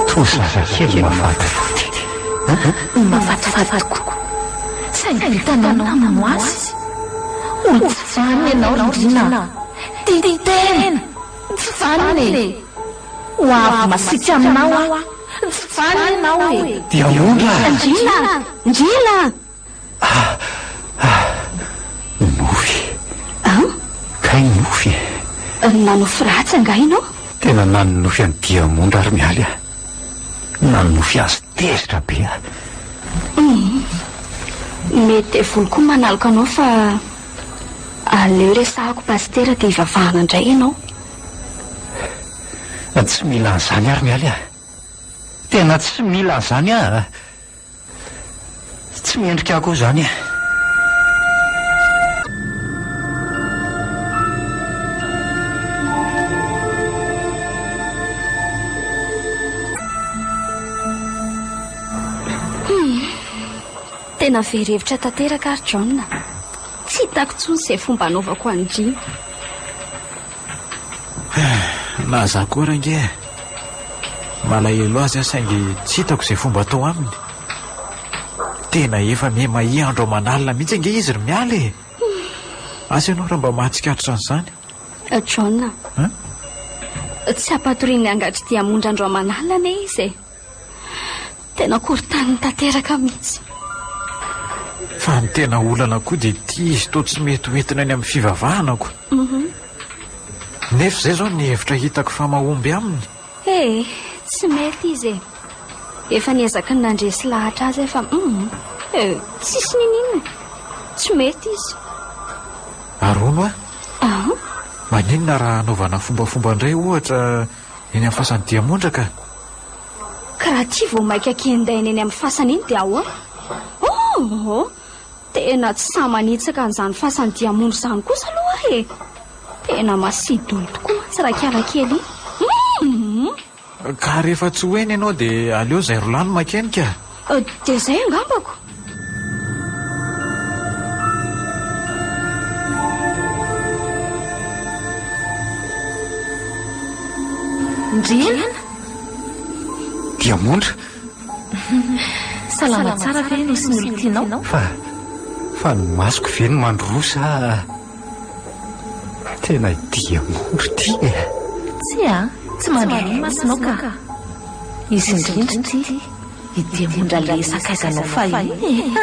to zazakely mavady foty mahafatifaty tokoa saingy vitanao namano azy olo tsy vany ianao Rindrina titena tsy vanyne ho avy masika aminao a tsy vany ianao e dia ondra Ndrina nofy kay nofy nanofy ratsy angainao tena nanonofy any Diamondra ary mialy a nanonofy azy tezitra be a mety voloko manaloko anao fa aleo resahako pastera dia ivavahana indray ianao tsy mila an'izany ary mialy a tena tsy mila an'izany a tsy miendrika akoho izany a tena verevitra tanteraka ary John tsy hitako tsony izay fomba anaovako an'dry na za koa range malahelo azy a saingy tsy hitako izay fomba atao aminy tena efa memahi andro manalina mihitsy ange izy ry mialy e asa ianao raha mba mahatsikatotra an'izany John tsy ampatoriany angatry Diamondra andro manalina ane izy e tena korontaniny tanteraka mihitsy fa ny tena olana koa dia tia izy to tsy mety hoentina any amin'ny fivavahanako nefa izay zao ny hevitra hitako fa mahomby aminy tsy mety izy e efa niezaka ny nandresy lahatra azy fa tsisy ninina tsy mety izy arono a maninona raha anaovana fombafomba indray ohatra eny amin'ny fasany Diamondra ka raha tia vao maika kendaina eny amin'ny fasany iny dia ahoa tena tsy samanitsaka n'izany fasany Diamondra izany kosa aloha e tena masidolo tokoa mantsy raha kiarakely ka rehefa tsy hoeny ianao dia aleo izay rolano makenika dia izay angambako Ndrina Diamondra salama tsara ve no sy ny olo tianao fa ny masoko ve ny mandrosa tena Diamondra ty e tsy tsy mandrono masinao ka izy indrindra ty i Diamondra le sakaizanao fahiny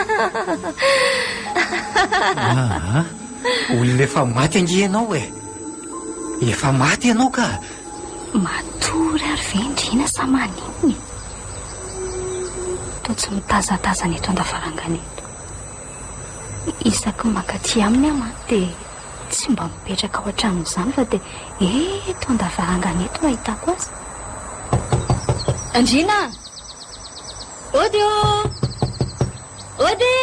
olona efa maty ange ianao e efa maty ianao ka matory ary ve Ndrina sa maninony to tsy mitazatazana eto andavarangana eto isaky makaty aminy ama dia tsy mba mipetraka ao an-tranon'izany fa dia eto andavarangana eto ahitako azy Ndrina ody ody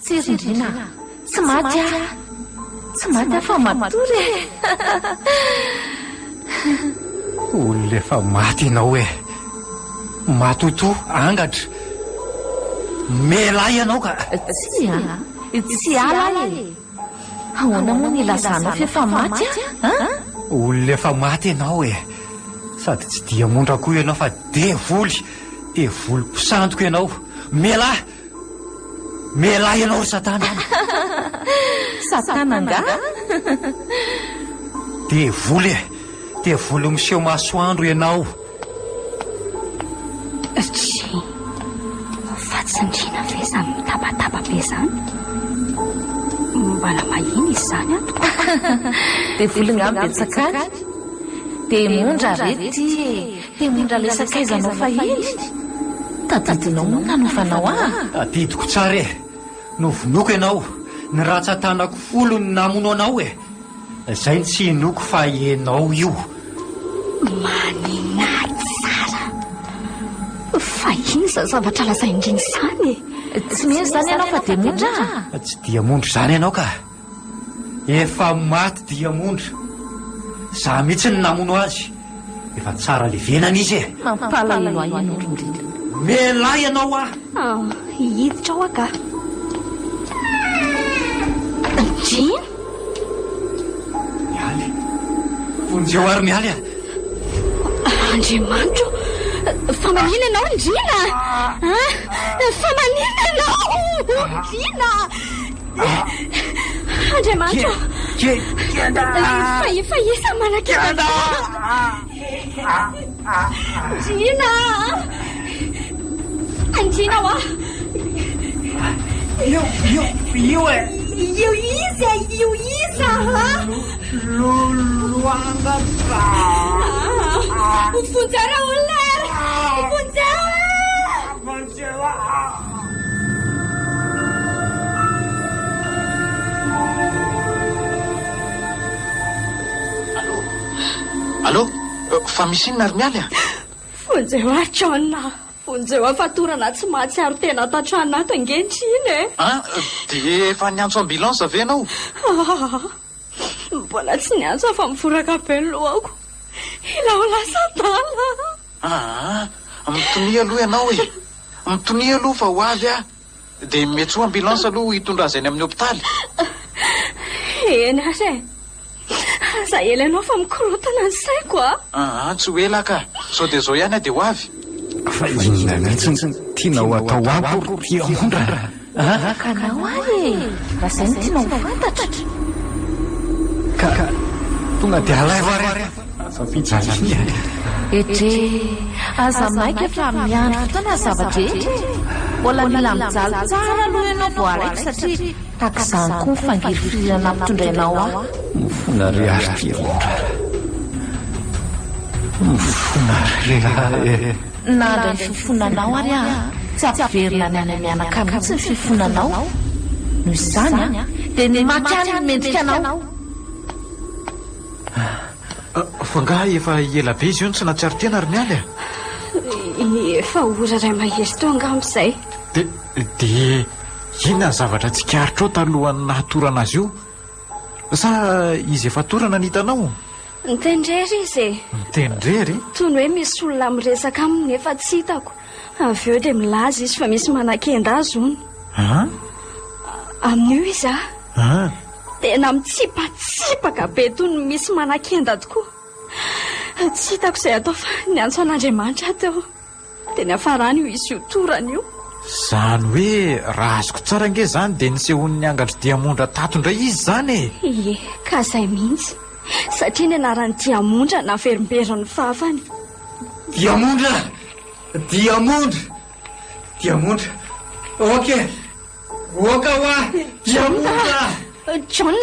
tsy izy Ndrina tsy maty fa matory olona efa maty ianao e matoto angatra melahy ianao ka tsy ala e ahoana moa ny lazanao fa efa maty olona efa maty ianao e sady tsy Diamondra koa ianao fa devoly mpisandoka ianao melahy ianao ry satana satana nga devoly miseho masoandro ianao fa tsy Ndrina ve izany mitabataba be izany mbala mahiny izy izany ato devoly ngambetsakany Diamondra rety Diamondra le sakaizanao fahiny tadidinao moa nanovanao tadidiko tsara e novonoko ianao ny ratsan-tanako folo ny namono anao e izay ny tsy inoko fa ianao io manina tsara fa iny za zavatra lazay Ndrina izany e tsy mihitsy izany ianao fa Diamondra tsy Diamondra izany ianao ka efa maty Diamondra za mihitsy ny namono azy efa tsara levenana izy e mampalahelo ahy ianao Ndrina melahy ianao hiditra ao aka Ndrina mialy vonjeo ary mialy Andriamanitro Fa manina ianao Ndrina? Fa manina ianao Ndrina? Andriamanitra, fa isa manakena Ndrina, Ndrina wa io isa luanga funzera uller funzera Allo, fa misy inona ary mialy a? Fonjeo atrana, fonjeo afatorana tsy mahatsiaro tena tatrana ato angetriny e. Dia efa niantso ambulance ve ianao? Mbola tsy niantso fa miforaka be ny lohako. Ilao lasa dala. Mitonia aloha ianao e. Mitonia aloha fa ho avy a. Dia mety ho ambulance aloha hitondra azy any amin'ny hôpitaly. Eny ary za ela ianao fa mikorotana ny saiko a. Tsy ho ela ka. Sao dia zao ihany a dia ho avy. Fa inona mihitsy tiana ho atao ako Diamondra? Kanao ary raha izay no tiana ho fantatra. Ka tonga dia alaivo ary fa fijaliana etre aza maika fa miandro fotoana zavatra etra. Mbola mila mijaly tsara aloha ianao vao araiky satria takizany koa ny fangirifirirana ampitondrainao aho. mifona ry ary Diamondra, mifona ry nandra ny fifonanao ary tsy ampiverina ny any mianaka mihitsy ny fifonanao. Noho izany dia ny makany ny mendrika anao. Fa nga efa ela be izy io ny tsy natsiaro tena ary mialy a? Efa ora ray mahery teo angambizay. Dia inona ny zavatra tsy karitra ao talohan'ny nahatorana azy io? Sa izy efa torana ny hitanao? Nitendrery izy e. Mitendrery? Toy ny hoe misy olona miresaka aminy nefa tsy hitako. Avy eo dia milaza izy fa misy manakenda azy ony. Amin'io izy tena mitsipatsipaka be toy ny misy manakenda tokoa. Tsy hitako izay atao fa niantso an'Andriamanitra teo dia ny afarany io izy io torana io. Zany hoe raha azoko tsara nge zany dia nisehon'ny niangatra Diamondra tato indray izy zany e. Ie, ka izay mihitsy satria ny anarany Diamondra naverimberiny fafany. Diamondra ok oka wa Diamondra John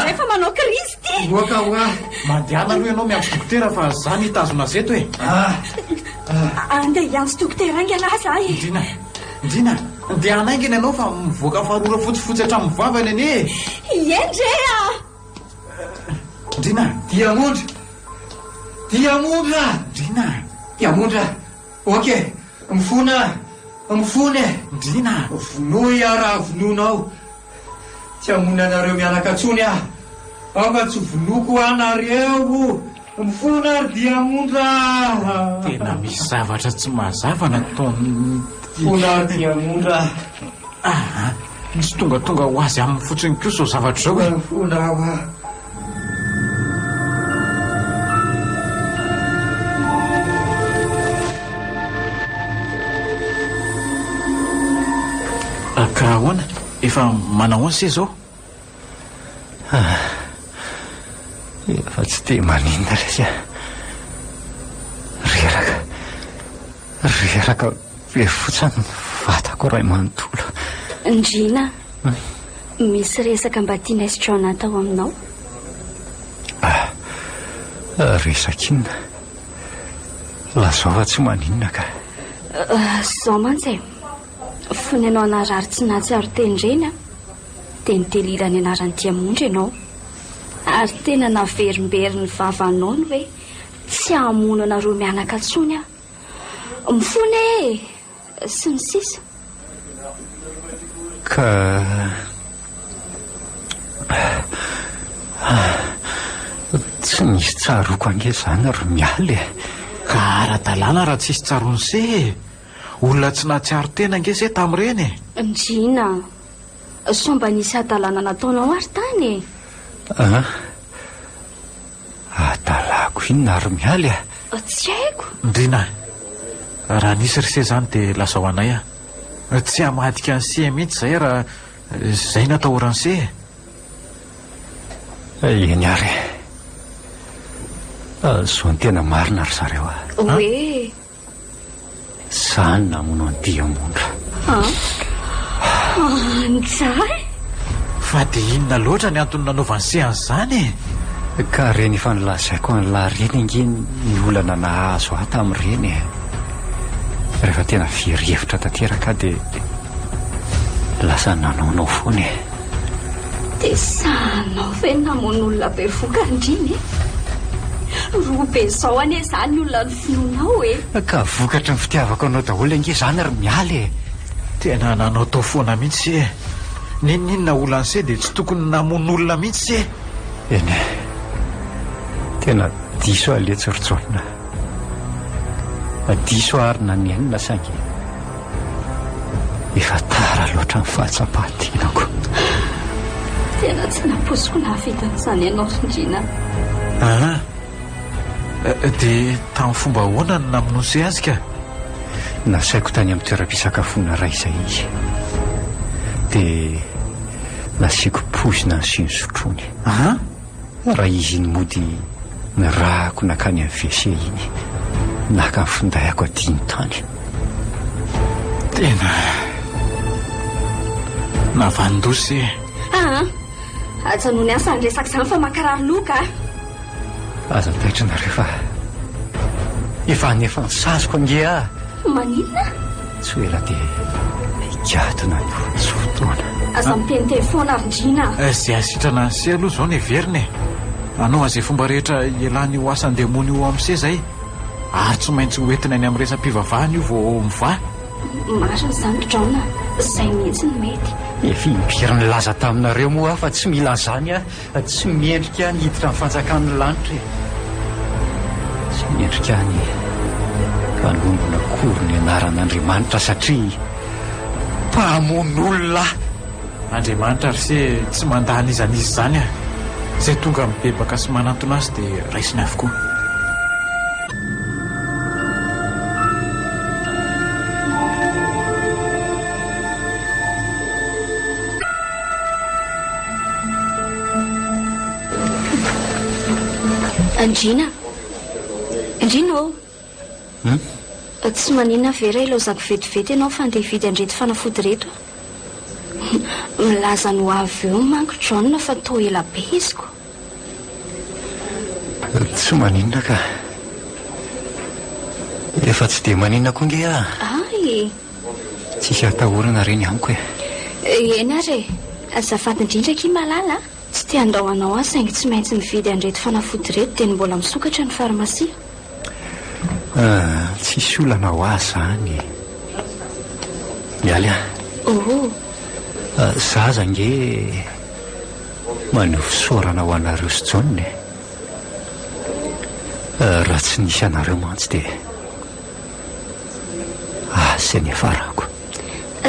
efa manao Kristy. oka wa Mandiana aloha ianao miantso dokotera fa zany hitazona zeto e. Andeha hiantso dokotera angana zahay. Ndrina dia anaingina ianao fa mivoaka farora fotsifotsy hatramin'ny vavany anie. Endrea Ndrina Diamondra ok mifona Ndrina vonoy raha vononao tsy amony anareo mianaka ntsony fa tsy vonoko anareo mifona ary Diamondra. tena misy zavatra tsy mahazavana taony fona ary Diamondra. misy tonga ho azy amin'ny fotsiny koa sao zavatra zao e. Mifona ka ahoana efa manao anse zao? efa tsy dia maninona ilay reraka be fotsiny vatako ray manontolo. Ndrina, misy resaka mba tiana sy John atao aminao? Resaka inona? Lazao fa tsy maninona ka. Zao mantsy e, fony ianao anarary tsy nahatsiaro tendreny dia nitelila ny anarany Diamondra ianao ary tena naverimberiny vavanao ny hoe tsy hamono anareo mianaka ntsony mifona sy ny sisa. Ka tsy nisy tsaroko ange zany ry mialy e. Ka ara-dalàna raha tsisy tsarony se olona tsy nahatsiaro tena nge se tamin'ireny e. Ndrina, somba nisy adalàna nataonao ary tany e. Adalàko inona ry mialy Tsy haiko. Indrina, raha nisy ry se zany dia lasa ho anay tsy hamadika ny se mihitsy zay raha zay natahorany se. Eny ary zao ny tena marina ry zareo Hoe zany namono ny Diamondra. Ntsay Fa dia inona loatra ny antony nanaovany se an'izany ka reny efa nilazaiko an'la reny angeny ny olana nahazo aho tamin'ireny. Rehefa tena very-hevitra tanteraka dia lasa nanaonao foana. dia sanao ve namon'olona be vokandriny roa be zao anie zany olona ny finoanao ka vokatra ny fitiavako anao daholo ange zany ary mialy. tena nanao tao foana mihitsy se. Ninona olany se dia tsy tokony namon'olona mihitsy se. Eny tena diso aletsoritsona, diso arina ny enina saingy efa tara loatra ny fahatsapahatinako. tena tsy naposiko nahavitan'izany ianao Rindrina. Dia tamin'ny fomba ahoana no namono se azy ka? Nasaiko tany amin'ny toeram-pisakafoana ray izay izy dia nasiako pozina ny sy ny sotrony. Raha izy ny mody ny rahako nakany amin'ny WC iny naka ny findahako adiny tany. Tena navandosy. Ajanao ny asa ny resaka izany fa makarary loka. Aza nitaitra nareo efa ny sazoko ange Maninona? tsy hoe ela dia higadona ny tsy fotoana. Aza miteniteny foana Rindrina. Zay asitrana ny se aloha zao ny heveriny. Anao azay fomba rehetra ialany ho asany demony io amin'ny se zay ary tsy maintsy hoentina any amin'ny resam-pivavahana io vao miva. Marina izany Draona, izay mihitsy ny mety. Efa impiry ny laza taminareo moa fa tsy mila an'izany tsy miendrika ny hiditra amin'ny fanjakan'ny lanitra. Tsy miendrika ny mpanombona kory ny anaran'Andriamanitra satria mpamon'olona. Andriamanitra ry se tsy mandany izanizy zany zay tonga mibebaka sy manantona azy dia raisiny avokoa. Indrina tsy maninona vera ilozako vetivety ianao fa andeha hividy andreto fanafody reto. Milaza no avy eo manko John fa tao ela be iziko. Tsy maninona ka efa tsy dia maninona koa nge Ay tsisy atahorana reny amiko eny ary azafady indrindra ki malala tsy tia andao anao azy saingy tsy maintsy mividy andreto fanafody reto dia mbola misokatra ny farmasia. Tsisy olana ho azy zany mialy zaza nge maneho fisaorana ho anareo sy John raha tsy nisy anareo mantsy dia zay ny afarako.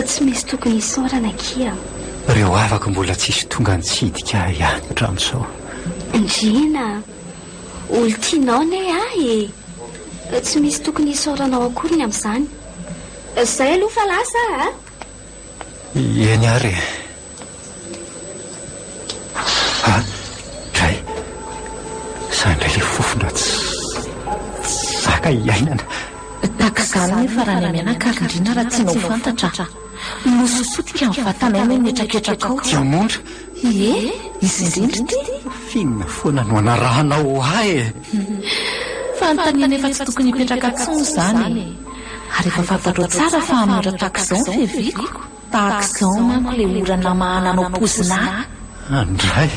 Tsy misy tokony hisaorana kia. Reo afaka mbola tsisy tonga nitsidika ihany hatramin'izao. Indrina olo tianao ne tsy misy tokony hisaoranao akory ny amin'izany. Zay aloha fa lasa eny ary dray zandray le fofona tsy zaka iainana taka izany nefa raha ny amianakary Rindrina raha tsy nao fantatra nososotika ny vatanay no mihetraketraka ao. Diamondra izy indrindra ty finona foana no anarahanao fanontaniana efa tsy tokony hipetraka tsony izany ary efa fantatro tsara fa amin'ora tahak'izao ny fehiviko tahak'izao manko le orana mahananao pozina andray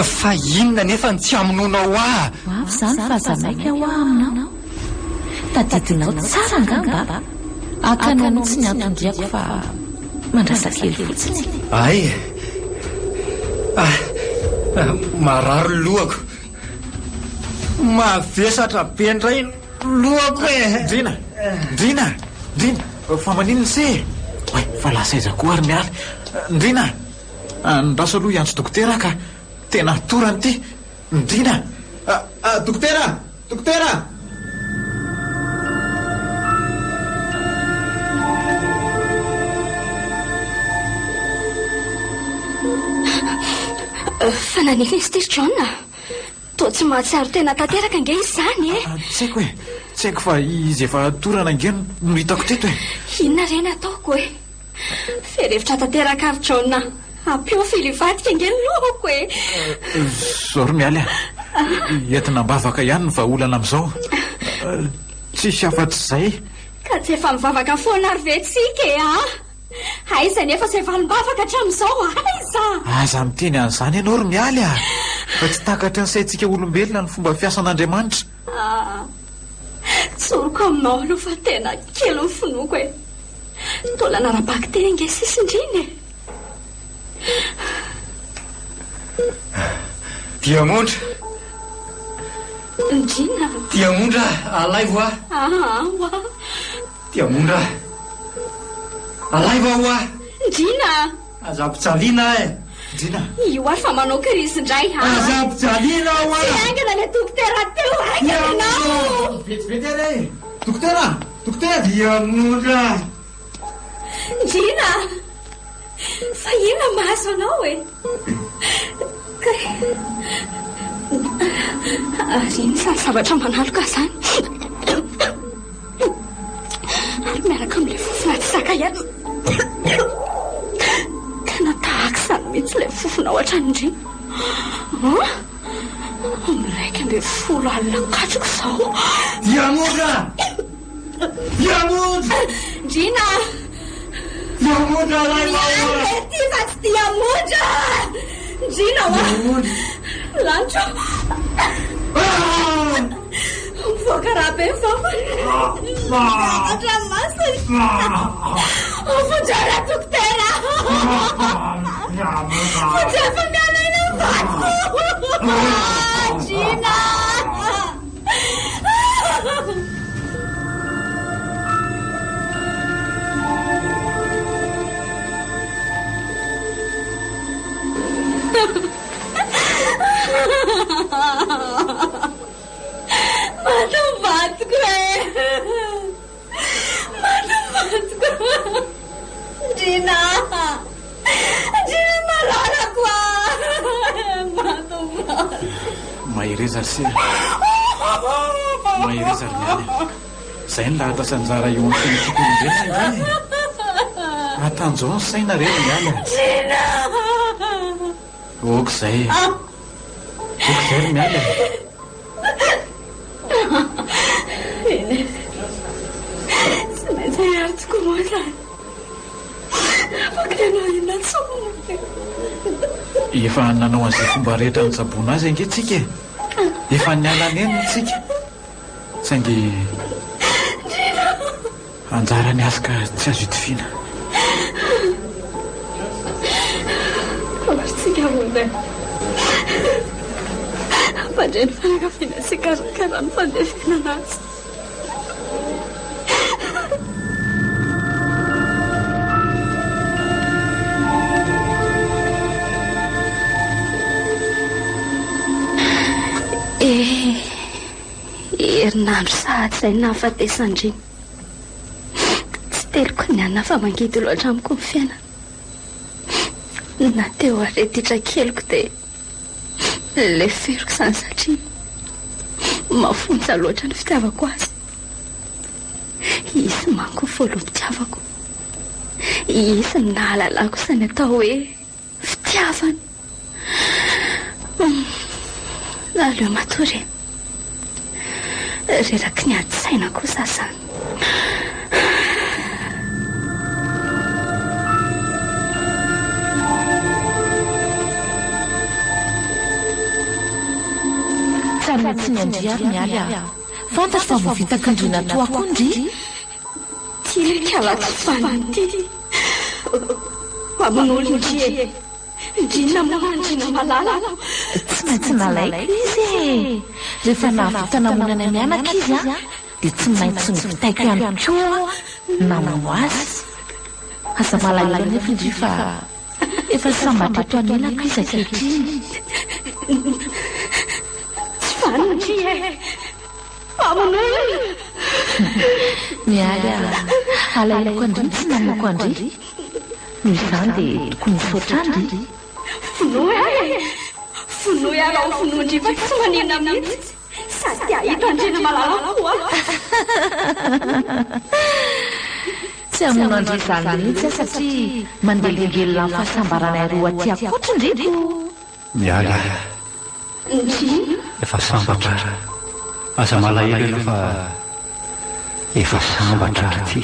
fa inona nefa ny tsy amononao avy izany fa zamaika ho aminao tadidinao tsara ngamba akanao no tsy ny antondriako fa mandrasa kely fotsiny. Marary lohako mavesatra be indray lohako Ndrina fa maninona se fa lasa iza koa ary mialy. Ndrina ndraso aloha iantso dokotera ka tena torany ty. Ndrina dokotera Dokotera! Fananina izy ity John. Toa tsy mahatsiaro tena tanteraka nge izy zany e. Tsy haiko e. Tsy haiko fa izy efa torana ngeno no hitako teto e. Inona reny ataoko e? Ferevitra tanteraka ary John. Ampio filivadika nge ny lohako e. Zoro mialy a. Entina mbavaka ihany fa olana amin'izao. Tsisy afa-tsy izay. Ka tsy efa mivavaka foana ary vetsika e aiza nefa tsy efa mbavaka hatramin'izao aiza. Aza miteny an'izany ianao ry mialy a. Fa tsy takatra ny saintsika olombelona ny fomba fiasan'Andriamanitra. Tsoroko aminao aloha fa tena kely ny finoako e. Tola narabaky teny nge sisindriny e. Diamondra. Ndrina. Diamondra, alay voa. Wa. Diamondra. Alay va hoa. Ndrina. Aza-pijaliana e. Ndrina. Io ary fa manao kirisy indray Aza-pijaliana hoa. Tsy aingana le dokotera teo ainganao. Vetsivety ary. Dokotera! Dokotera! Diamondra. Ndrina. Fa inona mahazo anao e? Ary iny sa zavatra manaloka zany. Ary miaraka amin'ilay fofona tsy saka ihany. Tena tahaka izany mihitsy ilay fofona ao hatrany Miraika amby 10 alina katroko izao. Diamondra! Diamondra! Ndrina! Diamondra, alay va hoa. Ty fa tsy Diamondra! Ndrina hoa! Lanitra! Mivoaka raha be vavany. Hatramasiny. Fondrana dokotera. Fondra fa mialaina ny vato. Ndrina! Matombatiko e. Matombatiko. Ndrina. Ndrina malalako matombatiko. Mahireza ry sira. Mahireza ry mialy. Izay ny lahatra sanjara eo amin'ny fiaintsika olombelona izany. Atanjao ny saina reny mialy. Ndrina. Okizay. Okizay ry mialy. Tsy maintsy hiary tokoa moa zany. Afaka ianao inona tsony. Efa nanao an'izay fomba rehetra nitsaboana azy ange tsika. Efa niala neny tsika. Saingy anjara ny azy ka tsy azo itovina. Tsika monda. Pandray ny fanakafiana sy karakara ny fandevenana azy. Herinandro sahady izay nahafatesandriny. Tsy teloko nianina fa mangidy loatra amiko ny fiainana. Na teo aretitra keliko dia leferiko izany satria mafonja loatra ny fitiavako azy. Izy manko voaloham-pitiavako. Izy ny nahalalako izany atao hoe fitiavana. Aleo matory. Reraky ny ady-saina kosa zany. Tsara maintsy ny andriary mialy fantatro fa voavita kandrina toa koa ndry. Tiakavako fanty. Mamon'olondry e. Ndrina mandrina malalako. Tsy maintsy nalaiko izy e. Rehefa nahavita namonana mianaka izy dia tsy maintsy nivitaiko ihany koa namao azy. Asa malahelo nefa indry fa efa sambatra eto anelako izy ankehitriny. Tsy fanindry e. mialy alailako andry tsy namako andry noho izany dia tokony misaotra andry finoy ala ho finoandry fa tsy manina mihitsy sady ahita andrena malala koa tsy hamono andry izany mihitsy satria mandelingelona amin'ny fahasambarana roa aty akoatrindriko mialy efa sambatra aza malahelo aloha fa efa sambatra ty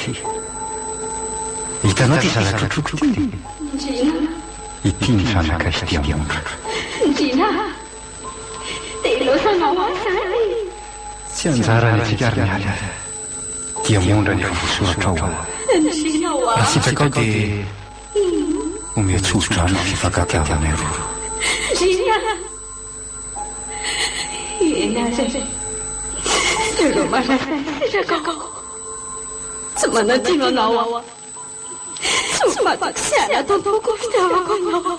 hitanao ty zalatrotroko ty ity ny zanakaizy dia mondra ndrina dia losanao azany tsy anjara ny atsika ary mialy dia mondra ny efa voasoratra ao raha sitraka ao dia ometsotra ny fifakatiavanay roa ndrina enazy ero marasasitraka tsy manatino anao tsy mataksiana tampoko fitiavako anao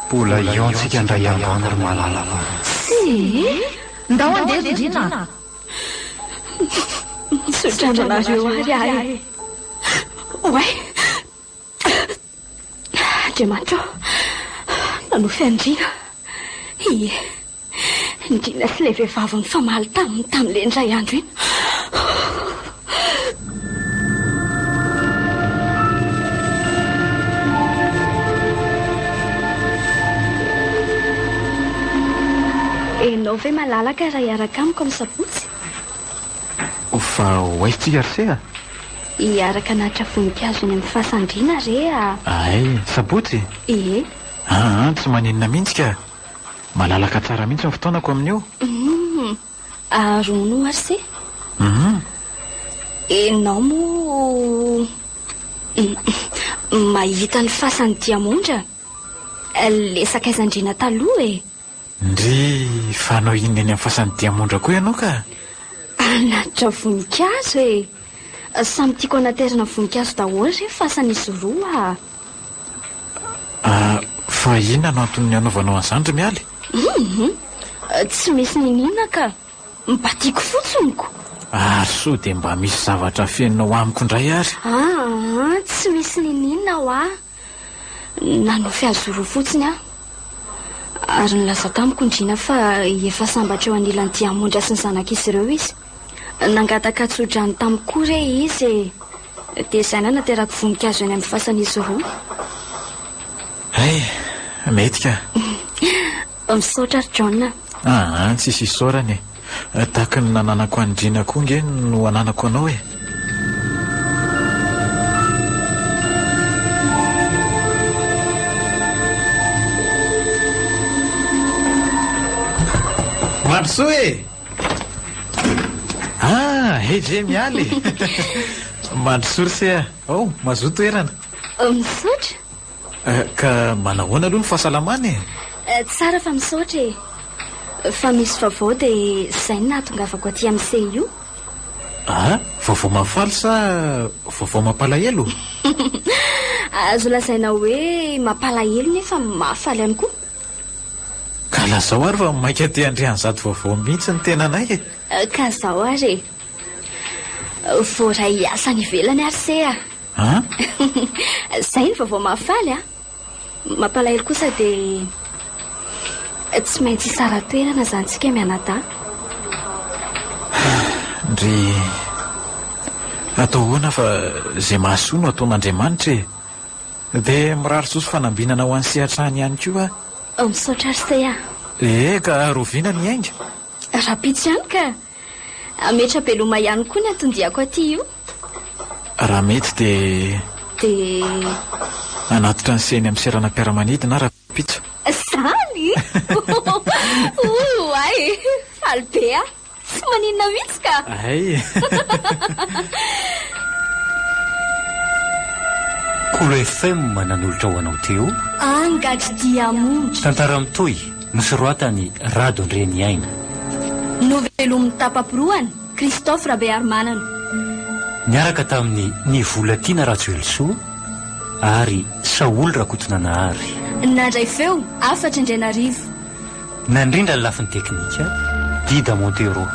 mbola iontsika andray ambany ry malala va sy ndao andeha rindrina misotrandranareo ary ahy oay andriamanitra nanofy andrina ie ndrina sy ilay vehivavy ny famaly taminy tamin'ilay ndray andro iny enao ve malalaka raha hiaraka amiko amin'ny sabotsy fa hoaitsika ry seha hiaraka nahitra voninkazo eny amin'ny fahasandriana rea ay sabotsy ie tsy maninona mihitsy ka malalaka tsara mihitsy ny fotoanako amin'io arono ary se enao mo mahita ny fasany diamondra le sakaizandriana taloha e ndry fanao inona eny amin'ny fasany diamondra koa ianao ka anatitra voninkazo e samy tiako anaterina voninkazo daholo re fasan'izy roa fa inona no anton'ny anaovanao an'izany ry mialy tsy misy ninina ka mba tiako fotsoniko ary so dia mba misy zavatra fenonao amiko indray ary tsy misy ninina ho a nanofy azo roa fotsiny a ary nilaza tamiko indrina fa efa sambatra eo anilan'ny diamondra sy ny zanak'izy ireo izy nangataka tsodrany tamikoa re izy dia izay na naterako voninkazo eny amin'ny fasan'izy roa ay mety ka misaotra ry John tsisy isaorany tahaka ny nananako andrina koa nge no ananako anao e mandroso e eje mialy mandroso ry seha mazoa toerana misaotra ka manahoana aloha ny fahasalamana e tsara fa misaotra e fa misy vaovao dia izay ny nahatongavako aty amin'se io vaovao mafaly sa vaovao mampalahelo azo lazaina hoe mampalahelo nefa mafaly ihany koa ka lazao ary fa maika te andrian'zato vaovao mihitsy ny tena anay e ka zao ary e voaray asa ny ivelany ary se izay ny vaovao mafaly mampalahelo kosa dia tsy maintsy isara toerana zantsika mianada ndry atao hoana fa zay mahasoa no ataon'andriamanitra e dia mirary soso fanambinana ho an'ny sehatrany ihany koa misaotra ary se ka roviana ny ainga rapitso ihany ka metra-beloma ihany koa ny antondiako aty io raha mety dia anatitra ny seny amin'ny seranam-piaramanidina na rapitso zany ay faly be tsy maninona mihitsy ka ay Kolo FM nanolotra ho anao teo angady diamondra tantara mitoy nosoratany Rado Ndreny Aina novelomin'ny tapapiroany Christophe Rabearmanana niaraka tamin'ny Nivolatiana Ratsoelsoa ary Saoly Rakotonanahary nandray feo 4 indray narivo nandrindra ny lafiny teknika dida montero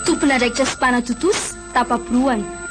tompona raikitra sy mpanatotosy tapapirohany